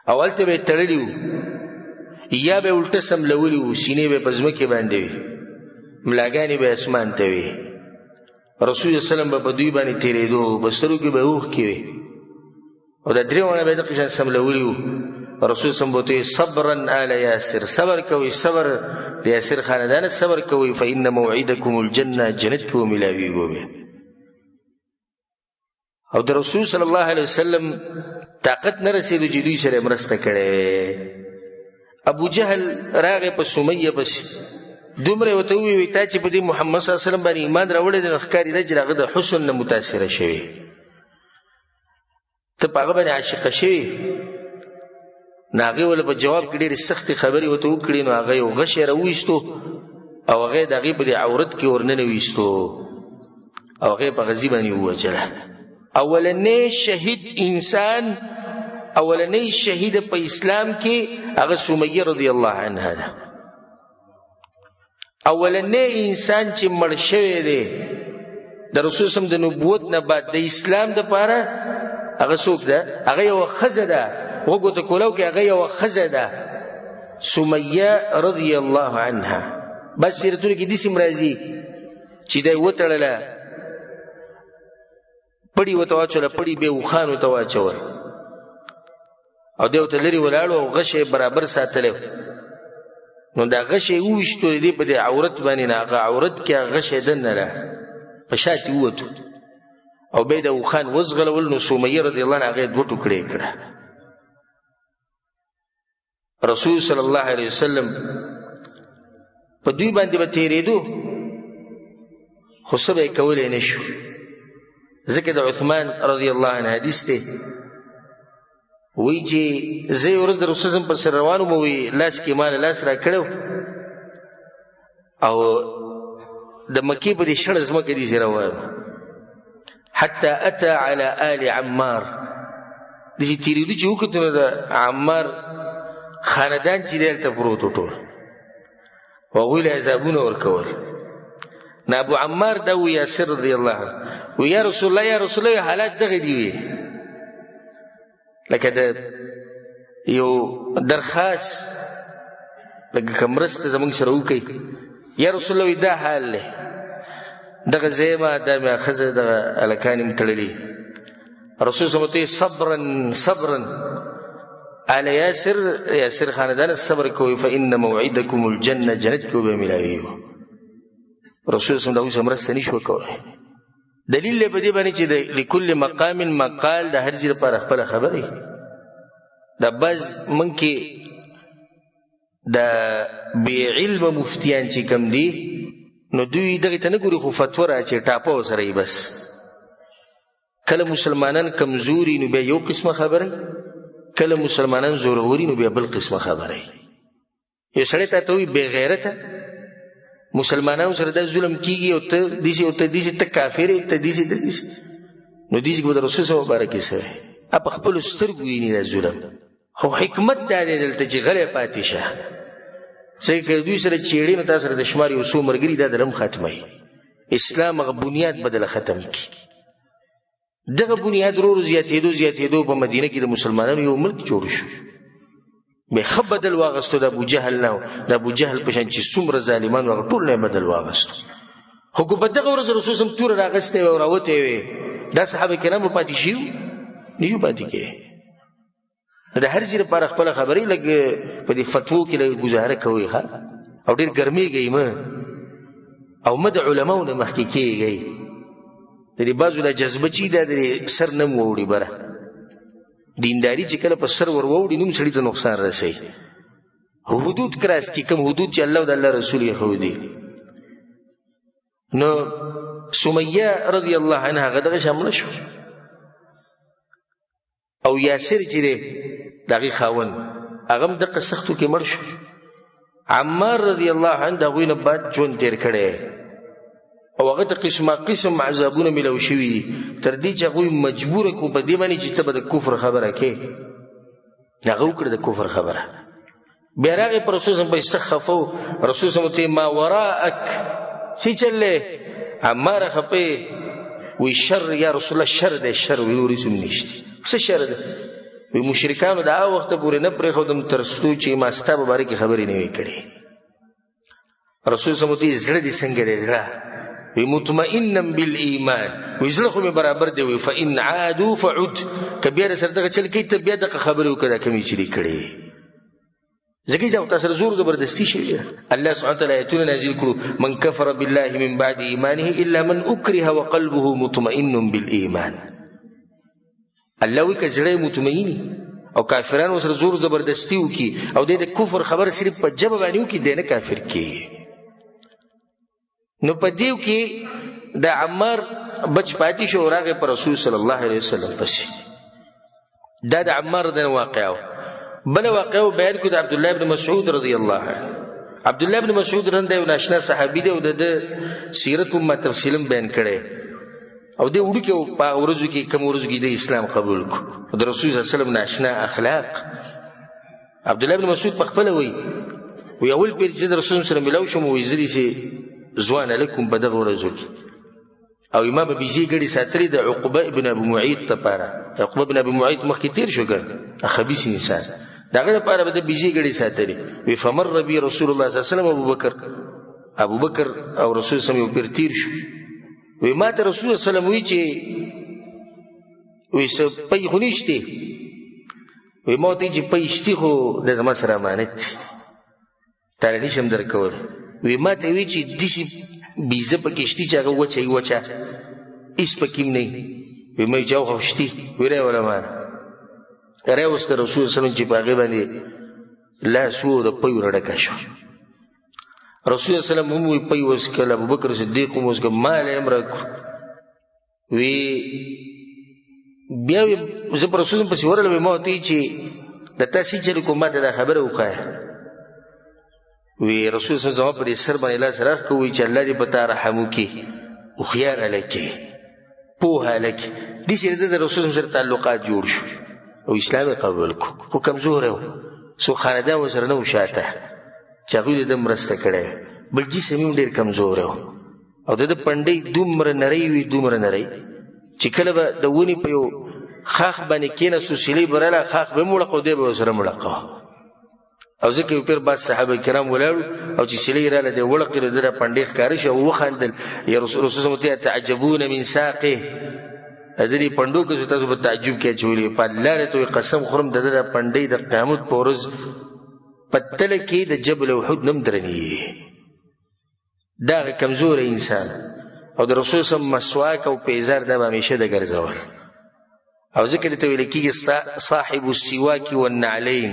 اولته به تړلیو یا به الټه سم لولي و سینې به پزمکه باندې وي ملاګانی به اسمان ته وي رسول الله سلام په دوی باندې تیرېدو بسترو کې به اوښ کې وي او دا درېونه به دغه شان سملولي وو. رسول سم بوته صبرا آل یاسر، صبر کوي، صبر د یاسر خاندان صبر کوي، فإن موعدکم الجنه، جنت کې ملاویږي. او د رسول صلی الله علیه وسلم طاقت نه رسیدو چې دوی سره مرسته کړي. ابو جهل راغی په سمیه پسې دومره ورته وویل تا چې په دې محمد صلی الله علیه وسلم باندې ایمان راوړی د ښکاري ده چې هغه د حسن نه متاثره شوی، ته په هغه باندې عاشقه شوی. نو هغې ولې په جواب کې ډېرې سختې خبرې ورته وکړې. نو هغه یو غش یې راوویستو او هغه د هغې په دې عورت کې ورننه ویستو او هغه په غزي باندې ووجله. اولنی شهید انسان، اولنی شهید په اسلام کې هغه سمیه رضی الله عنها ده. اولنی انسان چې مړ شوی دی د رسول سم د نبوت نه بعد د اسلام دپاره هغه څوک ده؟ هغه یوه ښځه ده، وګوته کولو کې هغه یوه ښځه ده سمیه رضی الله عنها. بس سیرتونو کې داسې راځي چې دی وتړله، پړي ورته واچوله، پړي بیا اوښان ورته واچول او دی ورته لرې ولاړو او غش یې برابر ساتلی. نو دا غش یې وویشتو د دې په دې عورت باندې، نه هغه عورت کې هغه غش یې دننه را په شاتې ووتو او بیا د اوښان وزغلول. نو سمیه رضی الله عنها هغه یې دوه ټوکړې کړه. رسول صلی الله علیه وسلم په دوی باندې به تېرېدو خو څه به یې کولی نه شو، ځکه د عثمان رضی الله عنه حدیث دی وایي چې زه یې ورځ د رسول صلی پسې روان وم، وایي لاس کې ما لاس را کړی او د مکې په دې شړه ځمکه دې روان حتی اتی علی آل عمار. داسې تېرېدو چې وکتو نو د عمار خاندان چې دی هلته پروت و ټول او هغوی له عذابونه ورکول. نو ابو عمار دا و یاسر رضی الله عنه و یا رسول الله، یا رسول الله حالات دغه دي وي لکه د یو درخواست لکه که مرسته زموږ سره وکړئ. یا رسول الله دا حال دی، دغه ځای ما دا مې ښځه دغه هلکان یې تړلي. رسول صلی الله علیه وسلم صبرا صبرا آل یاسر، یاسر خاندان صبر کوي، فإن موعدکم الجنه، جنت کې به ملاویږي. رسول صلی الله علیه وسلم مرسته نشو کولی. دلیل دی په دې باندې چې لکل مقام مقال، د هر ځای لپاره خپله خبرې. دا بعض موږ کې د بې علمه مفتیان چې کوم دي نو دوی دغې ته نه ګوري خو فتوه راچې ټاپه ورسره یې بس. کله مسلمانان کمزوري نو بیا یو قسمه خبره، کله مسلمانان زوروري نو بیا بل قسمه خبره. یو سړی تا ته وایي بې غیرته مسلمانانو سره دا ظلم کیږي او ته دیسې او ته دیسې ته کافر یې ته دیسې ته دیسې نو دیسې به د رسول صلی مبارک یې سوی په خپلو سترګو ویني دا ظلم. خو حکمت دا دی دلته چې غلی پاتې شه. ځکه که دوی سره چیړې نو تا سره د شمار یو څو ملګري دا دلم ختموي. اسلام هغه بنیاد بدله ختم کړي. دغه بنیاد ورو ورو زیاتېدو په مدینه کې د مسلمانانو یو ملک جوړ شو. به ښه بدل واغستو د ابو جهل نه، د ابو جهل په شان چې څومره ظالمان وو هغه ټول نه بدل واغستو. خو که په دغه ورځ رسول صلی توره راغستې وی او راوتې وی دا صحابه کرامو پاتې شي نشو پاتې کېږي. د هر ځای لپاره خپله خبرې لږ په دې فتوو کې لږ ګزاره کوئ او ډېر ګرمېږئ مه او مه د علماو نه مخکې کېږئ. د دې بعضو دا جذبه چې دا د سر نه م واوړي بره دینداري چې کله په سر ور واوړي نو سړي ته نقصان رسوي. حدود کراس کې کوم حدود چې الله او د الله رسول یې ښودي. نو سمیه رضی الله عنها هغه دغه شامله شو او یاسر چې دی د هغې خاوند هغه هم دغه سختو کې مړ شو. عمار رضی الله عنه د هغوی نه بعد ژوند تېر کړی او هغه ته قسمه قسم عذابونه میلاو شوي دي تر دې چې هغوی مجبوره کړو په دې باندې چې ته به د کفر خبره کې هغه وکړه د کفر خبره. بیا راغی په رسول صلی سخت خفه و. رسول صلی ما وراءک څه چل دی عماره خفه وی شر یا رسول الله شر دی شر وی نور هېڅ هم نشته. څه شر دی وی مشرکانو د هغه وخته پورې نه پرېښودم تر څو چې ما ستا په باره کې خبرې نه وې کړې. رسول صلی زړه دې څنګه دی زړه وی مطمئنا بالایمان وی زړه خو مې برابر دی وی فان عادوا فعد که بیا سره دغه چل کوي ته بیا دغه خبرې وکړه کمی چې کړي ځکه دا تاسو زور زبردستی شي الله سبحانه وتعالى آیتونه نازل کړو من کفر بالله من بعد ایمانه الا من اکره وقلبه مطمئن بالایمان الله وی کزړه مطمئنی او کافرانو سره زور زبردستی وکي او د کفر خبر صرف په جبه باندې وکي دنه کافر کی نو په دیو کې د عمار بچ پاتې شو راغه پر رسول صلی الله علیه وسلم پسې دا د عمار د واقعو بل واقعو بیان کو د عبد الله ابن مسعود رضی الله عنه عبد الله ابن مسعود رنده یو ناشنا صحابي دی او د سیرت هم تفصیلا بیان کړي او د وړو کې په ورځو کې کوم ورځو کې د اسلام قبول کو د رسول صلی الله علیه وسلم ناشنا اخلاق عبد الله ابن مسعود په خپل وی اول پیر چې د رسول صلی الله علیه وسلم ملاو شوم وی زری چې زوان علیکم بدغه ورځو کې او امام بيزي غړي ساتري د عقبه ابن ابي معيط لپاره عقبه ابن ابي معيط مخکې تیر شو ګر خبيث انسان داغه لپاره به د بيزي غړي ساتري وی فمر ربي رسول الله صلی الله علیه وسلم ابو بکر او رسول صلی الله علیه وسلم پر تیر شو وی ما ته رسول الله صلی الله علیه وسلم وی چې وی څه پي خنيشتي وی ما ته چې پيشتي خو د زما سره امانت تر دې شم درکول وی ما ته وی چې دشي بیزه پکشتي چې هغه وچه اس پکیم نه وی مې جاو خوشتي ویره ولا ما اره واست رسول صلی الله علیه وسلم چې باغې باندې لا سو د پي ورډه شو رسول الله صلی الله علیه وسلم هم وی پي وس کله ابوبکر صدیق هم وس مال امرک وی بیا زه پر رسول په سیورل به مو ته چې د تاسو چې کومه ده خبره وکړه وی رسول صلی الله علیه وسلم پر سر باندې لاس راخ کوي چې الله دې پتا رحم وکي او خيار الکه په الکه دې سره د رسول سره تعلقات جوړ شو او اسلام قبول کو خو کمزور و سو خاندان وسره نو شاته چاغوی د مرسته کړي بل جی سمیم ډیر کمزور و او د پندې دومره نری وی دومره نری چې کله د ونی په یو خاخ باندې کینه سوسلی براله خاخ به موړه کو دی به سره موړه او ځکه په بعض صحابه کرام ولاړو او چې سلی را له وړقې دره پندې ښکار شو وخندل یا رسول الله ته تعجبون من ساقه ادري پندو کې تاسو په تعجب کې چولې په الله ته قسم خورم دره پندې د قیامت پورز پتل کې د جبل احد نم درنی دا کمزور انسان او د رسول صلی الله مسواک او پیزار د همیشه د ګرځول او ذکر ته ویل کېږي صاحب السواک والنعلين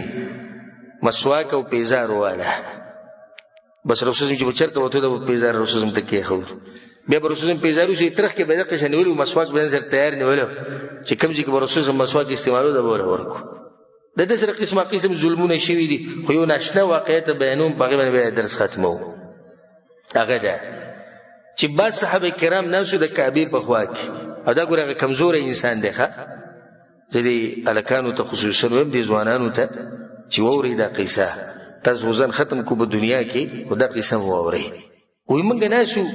مسواک او پیزار والا بس رسول چې بچرته وته د پیزار رسول ته کې خو بیا رسول پیزارو چې ترخ کې به د قشن ویلو مسواک به نظر تیار نیول چې کوم چې رسول مسواک استعمالو د بوله ورکو د دې سره قسم ظلمونه شوي دي خو یو ناشنا واقعیت بیانوم په غوښنه به درس ختمو هغه ده چې با صحابه کرام ناسو د کعبه په خوا کې او دا ګوره کمزور انسان دی ښا ځدی الکانو ته خصوصا هم دي ځوانانو ته چې ووري دا قصه تاسو ځان ختم کو په دنیا کې خدا قسم ووري وي موږ ناسو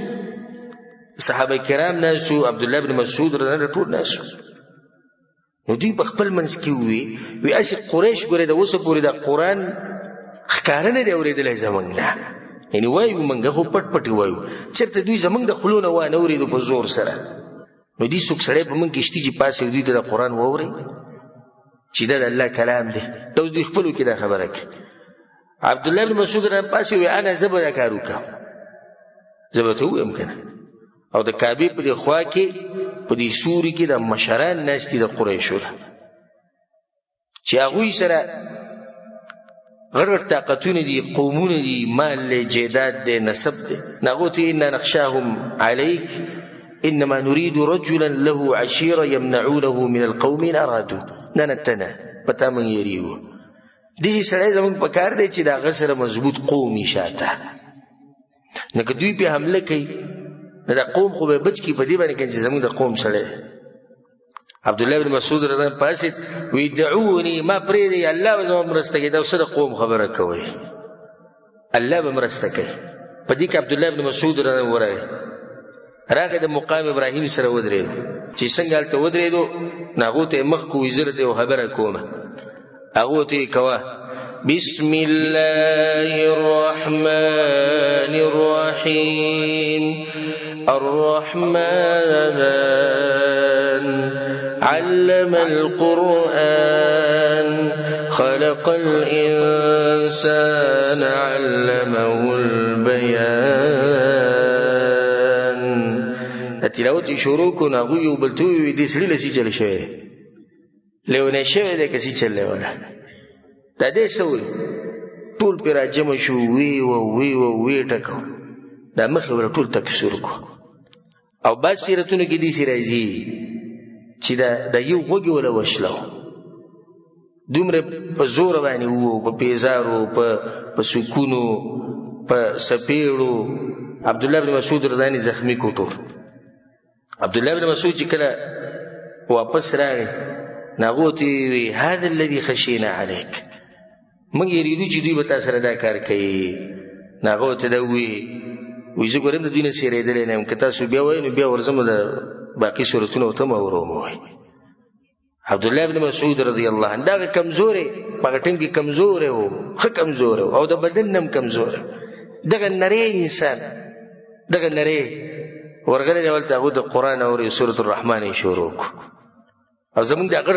صحابه کرام ناسو عبد الله بن مسعود رضی الله ټول ناسو نو دی په خپل منځ کې وی اسی قریش ګوره د وسه پوری د قران ښکارنه دی اوریدل زمونږ نه یعنی وایو موږ خو پټ وایو چرته دوی زمونږ د خلونه و نه اوریدو په زور سره نو دی څوک سره په موږ کې شتي چې پاسه دی د قران ووري چې دا الله کلام دی دوی دوی خپلو کې دا خبره کوي عبد الله بن مسعود را پاسه وی انا زبر کارو کا زبته و امکنه او د کعبه په خوا کې په دې سوري کې د مشران ناشتي د قریشو چې هغه سره غړ طاقتونه دي قومونه دي مال له جیدات دي نسب دي نغوتي ان نخشاهم عليك انما نريد رجلا له عشيره يمنعونه من القوم ان ارادوا ننتنا پتا من یریو دې سره زمون په کار دی چې دا غسر مضبوط قومي شاته نه دوی په حمله کوي دا قوم خو به بچ کی په دې باندې چې زمون د قوم سره عبد الله بن مسعود رضی الله عنه وی دعوني ما پریدي الله زما مرسته کوي دا سره قوم خبره کوي الله به مرسته کوي په دې کې عبد الله بن مسعود رضی الله عنه راغه د مقام ابراهيم سره ودرېد چې څنګه الته ودرېدو ناغو ته مخ کو وزرت او خبره کومه هغه ته کوا بسم الله الرحمن الرحيم الرحمن علم القرآن خلق الإنسان علمه البيان. تلاوت شروع کو ناغو یو بلتو وی دې سړي لسی چل شوی لیونه شوی دی کسی چل لیونه دا دې سوی ټول پر راجم شو وی ټکو دا مخې ور ټول تکسور کو او با سیرتونو کې دې سي راځي چې دا یو غوږی ولا وشلو دومره په زور باندې وو په پیزارو په سکونو په سپیړو عبد الله بن مسعود رضی الله زخمی کوټو عبد الله بن مسعود چې کله واپس راغی ناغوتی هذا الذي خشينا عليك موږ یریدو چې دوی به تاسو سره دا کار کوي ناغوته دا وی زه ګورم د دوی نه سیریدلې نه یم که تاسو بیا وایئ نو بیا ورځم د باقي صورتونه ورته م اورو وایي عبد الله بن مسعود رضی الله عنه دا کمزورې په هغه ټیم کې کمزوری و ښه کمزوری و او د بدن نه هم کمزوری دغه نری انسان دغه نری ورغلی دی هلته هغوی د قرآن اوري سورة الرحمن یې شروع کړو او زمونږ دا غړ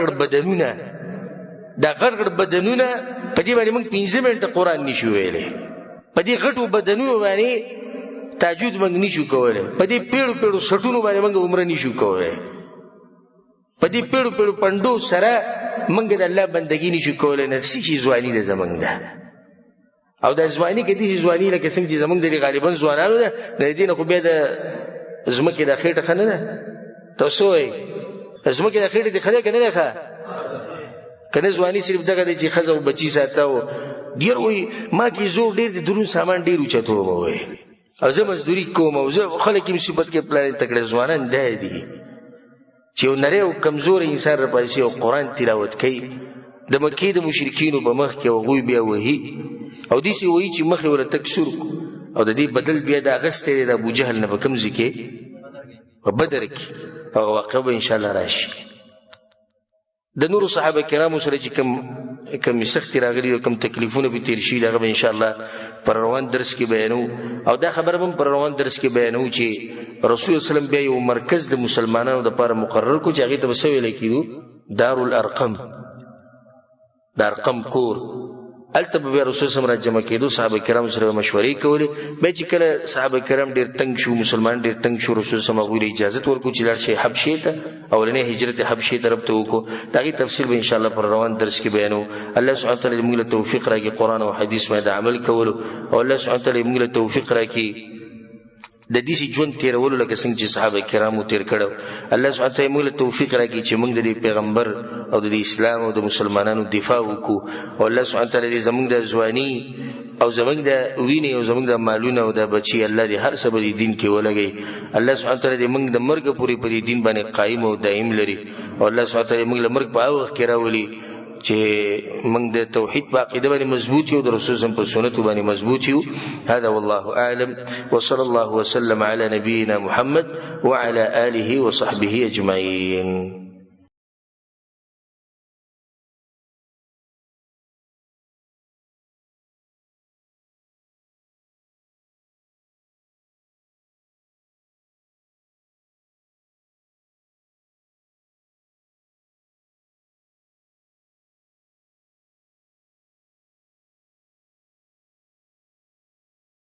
غړ بدنونه په دې باندې موږ 15 منټه قرآن نشو ویلی په دې غټو بدنونو باندې تهجد موږ نشو کولی په دې پیړو سټونو باندې موږ عمره نشو کولی په دې پیړو پندو سره موږ د الله بندګي نشو کولی نه څه ځواني ده زمونږ ده او د ځواني کې دې ځواني لکه څنګه چې زمونږ د غالبا ځوانانو ده د دې نه خو بیا د زمکې د خېټه ښه نه ده تاسو وایئ زمکې د خېټه دې ښه ده که نه ده ښه که نه ځواني صرف دغه دی چې ښځه او بچي ساته او ډېر وایي ما کې زور ډېر دی درون سامان ډېر اوچت وم وایي او زه مزدوري کوم او زه خلک یې مصیبت کې پلان تکړه ځوانان دا دي چې یو نری او کمزوری انسان راپاسي او قرآن تلاوت کوي د مکې د مشرکینو په مخ کې هغوی بیا وهي او داسې وایي چې مخې ورته تک سور کو او د دې بدل بیا د اغستی دی د ابوجهل نه په کوم ځای کې په بدر کې هغه واقعه به انشاءالله راشي د نورو صحابه کرامو سره چې کم سختي راغلي او کم تکلیفونه به تیر شي هغه به انشاءالله پر روان درس کې بیانو او دا خبره هم پر روان درس کې بیانو چې رسول الله سلام بیا یو مرکز د مسلمانانو لپاره مقرر کو چې هغې ته به څه ویلی کېدو دارالارقم د ارقم کور هلته به بیا رسول سلام را جمع کېدو صحابه کرامو سره به مشورې کولې بیا چې کله صحابه کرام ډېر تنګ شو مسلمان ډېر تنګ شو رسول سلام هغوی له اجازت ورکړو چې لاړ شئ حبشې ته اولنی هجرت حبشې طرف ته وکړو د هغې تفصیل به انشاءالله پر روان درس کې بیانو الله سبحانه وتعالی موږ له توفیق راکړي قرآن او حدیث باندې عمل کولو او الله سبحانه وتعالی موږ له توفیق راکړي د دې ژوند تیرولو لکه څنګه چې صحابه کرامو تیر کړو الله سبحانه وتعالی موږ له توفیق راکړي چې موږ د پیغمبر او د اسلام او د مسلمانانو دفاع وکړو او الله سبحانه وتعالی زموږ د ځواني او زموږ د وینې او زموږ د مالونه او د بچي الله دې هر څه به دین کې ولګي الله سبحانه وتعالی دې موږ د مرګ پورې په دې دین باندې قائم او دائم لري او الله سبحانه وتعالی موږ له مرګ په هغه وخت کې راولي چې موږ د توحید په عقیده باندې مضبوط یو د رسول الله په سنت باندې مضبوط یو هذا والله اعلم وصلى الله وسلم على نبينا محمد وعلى آله وصحبه اجمعين.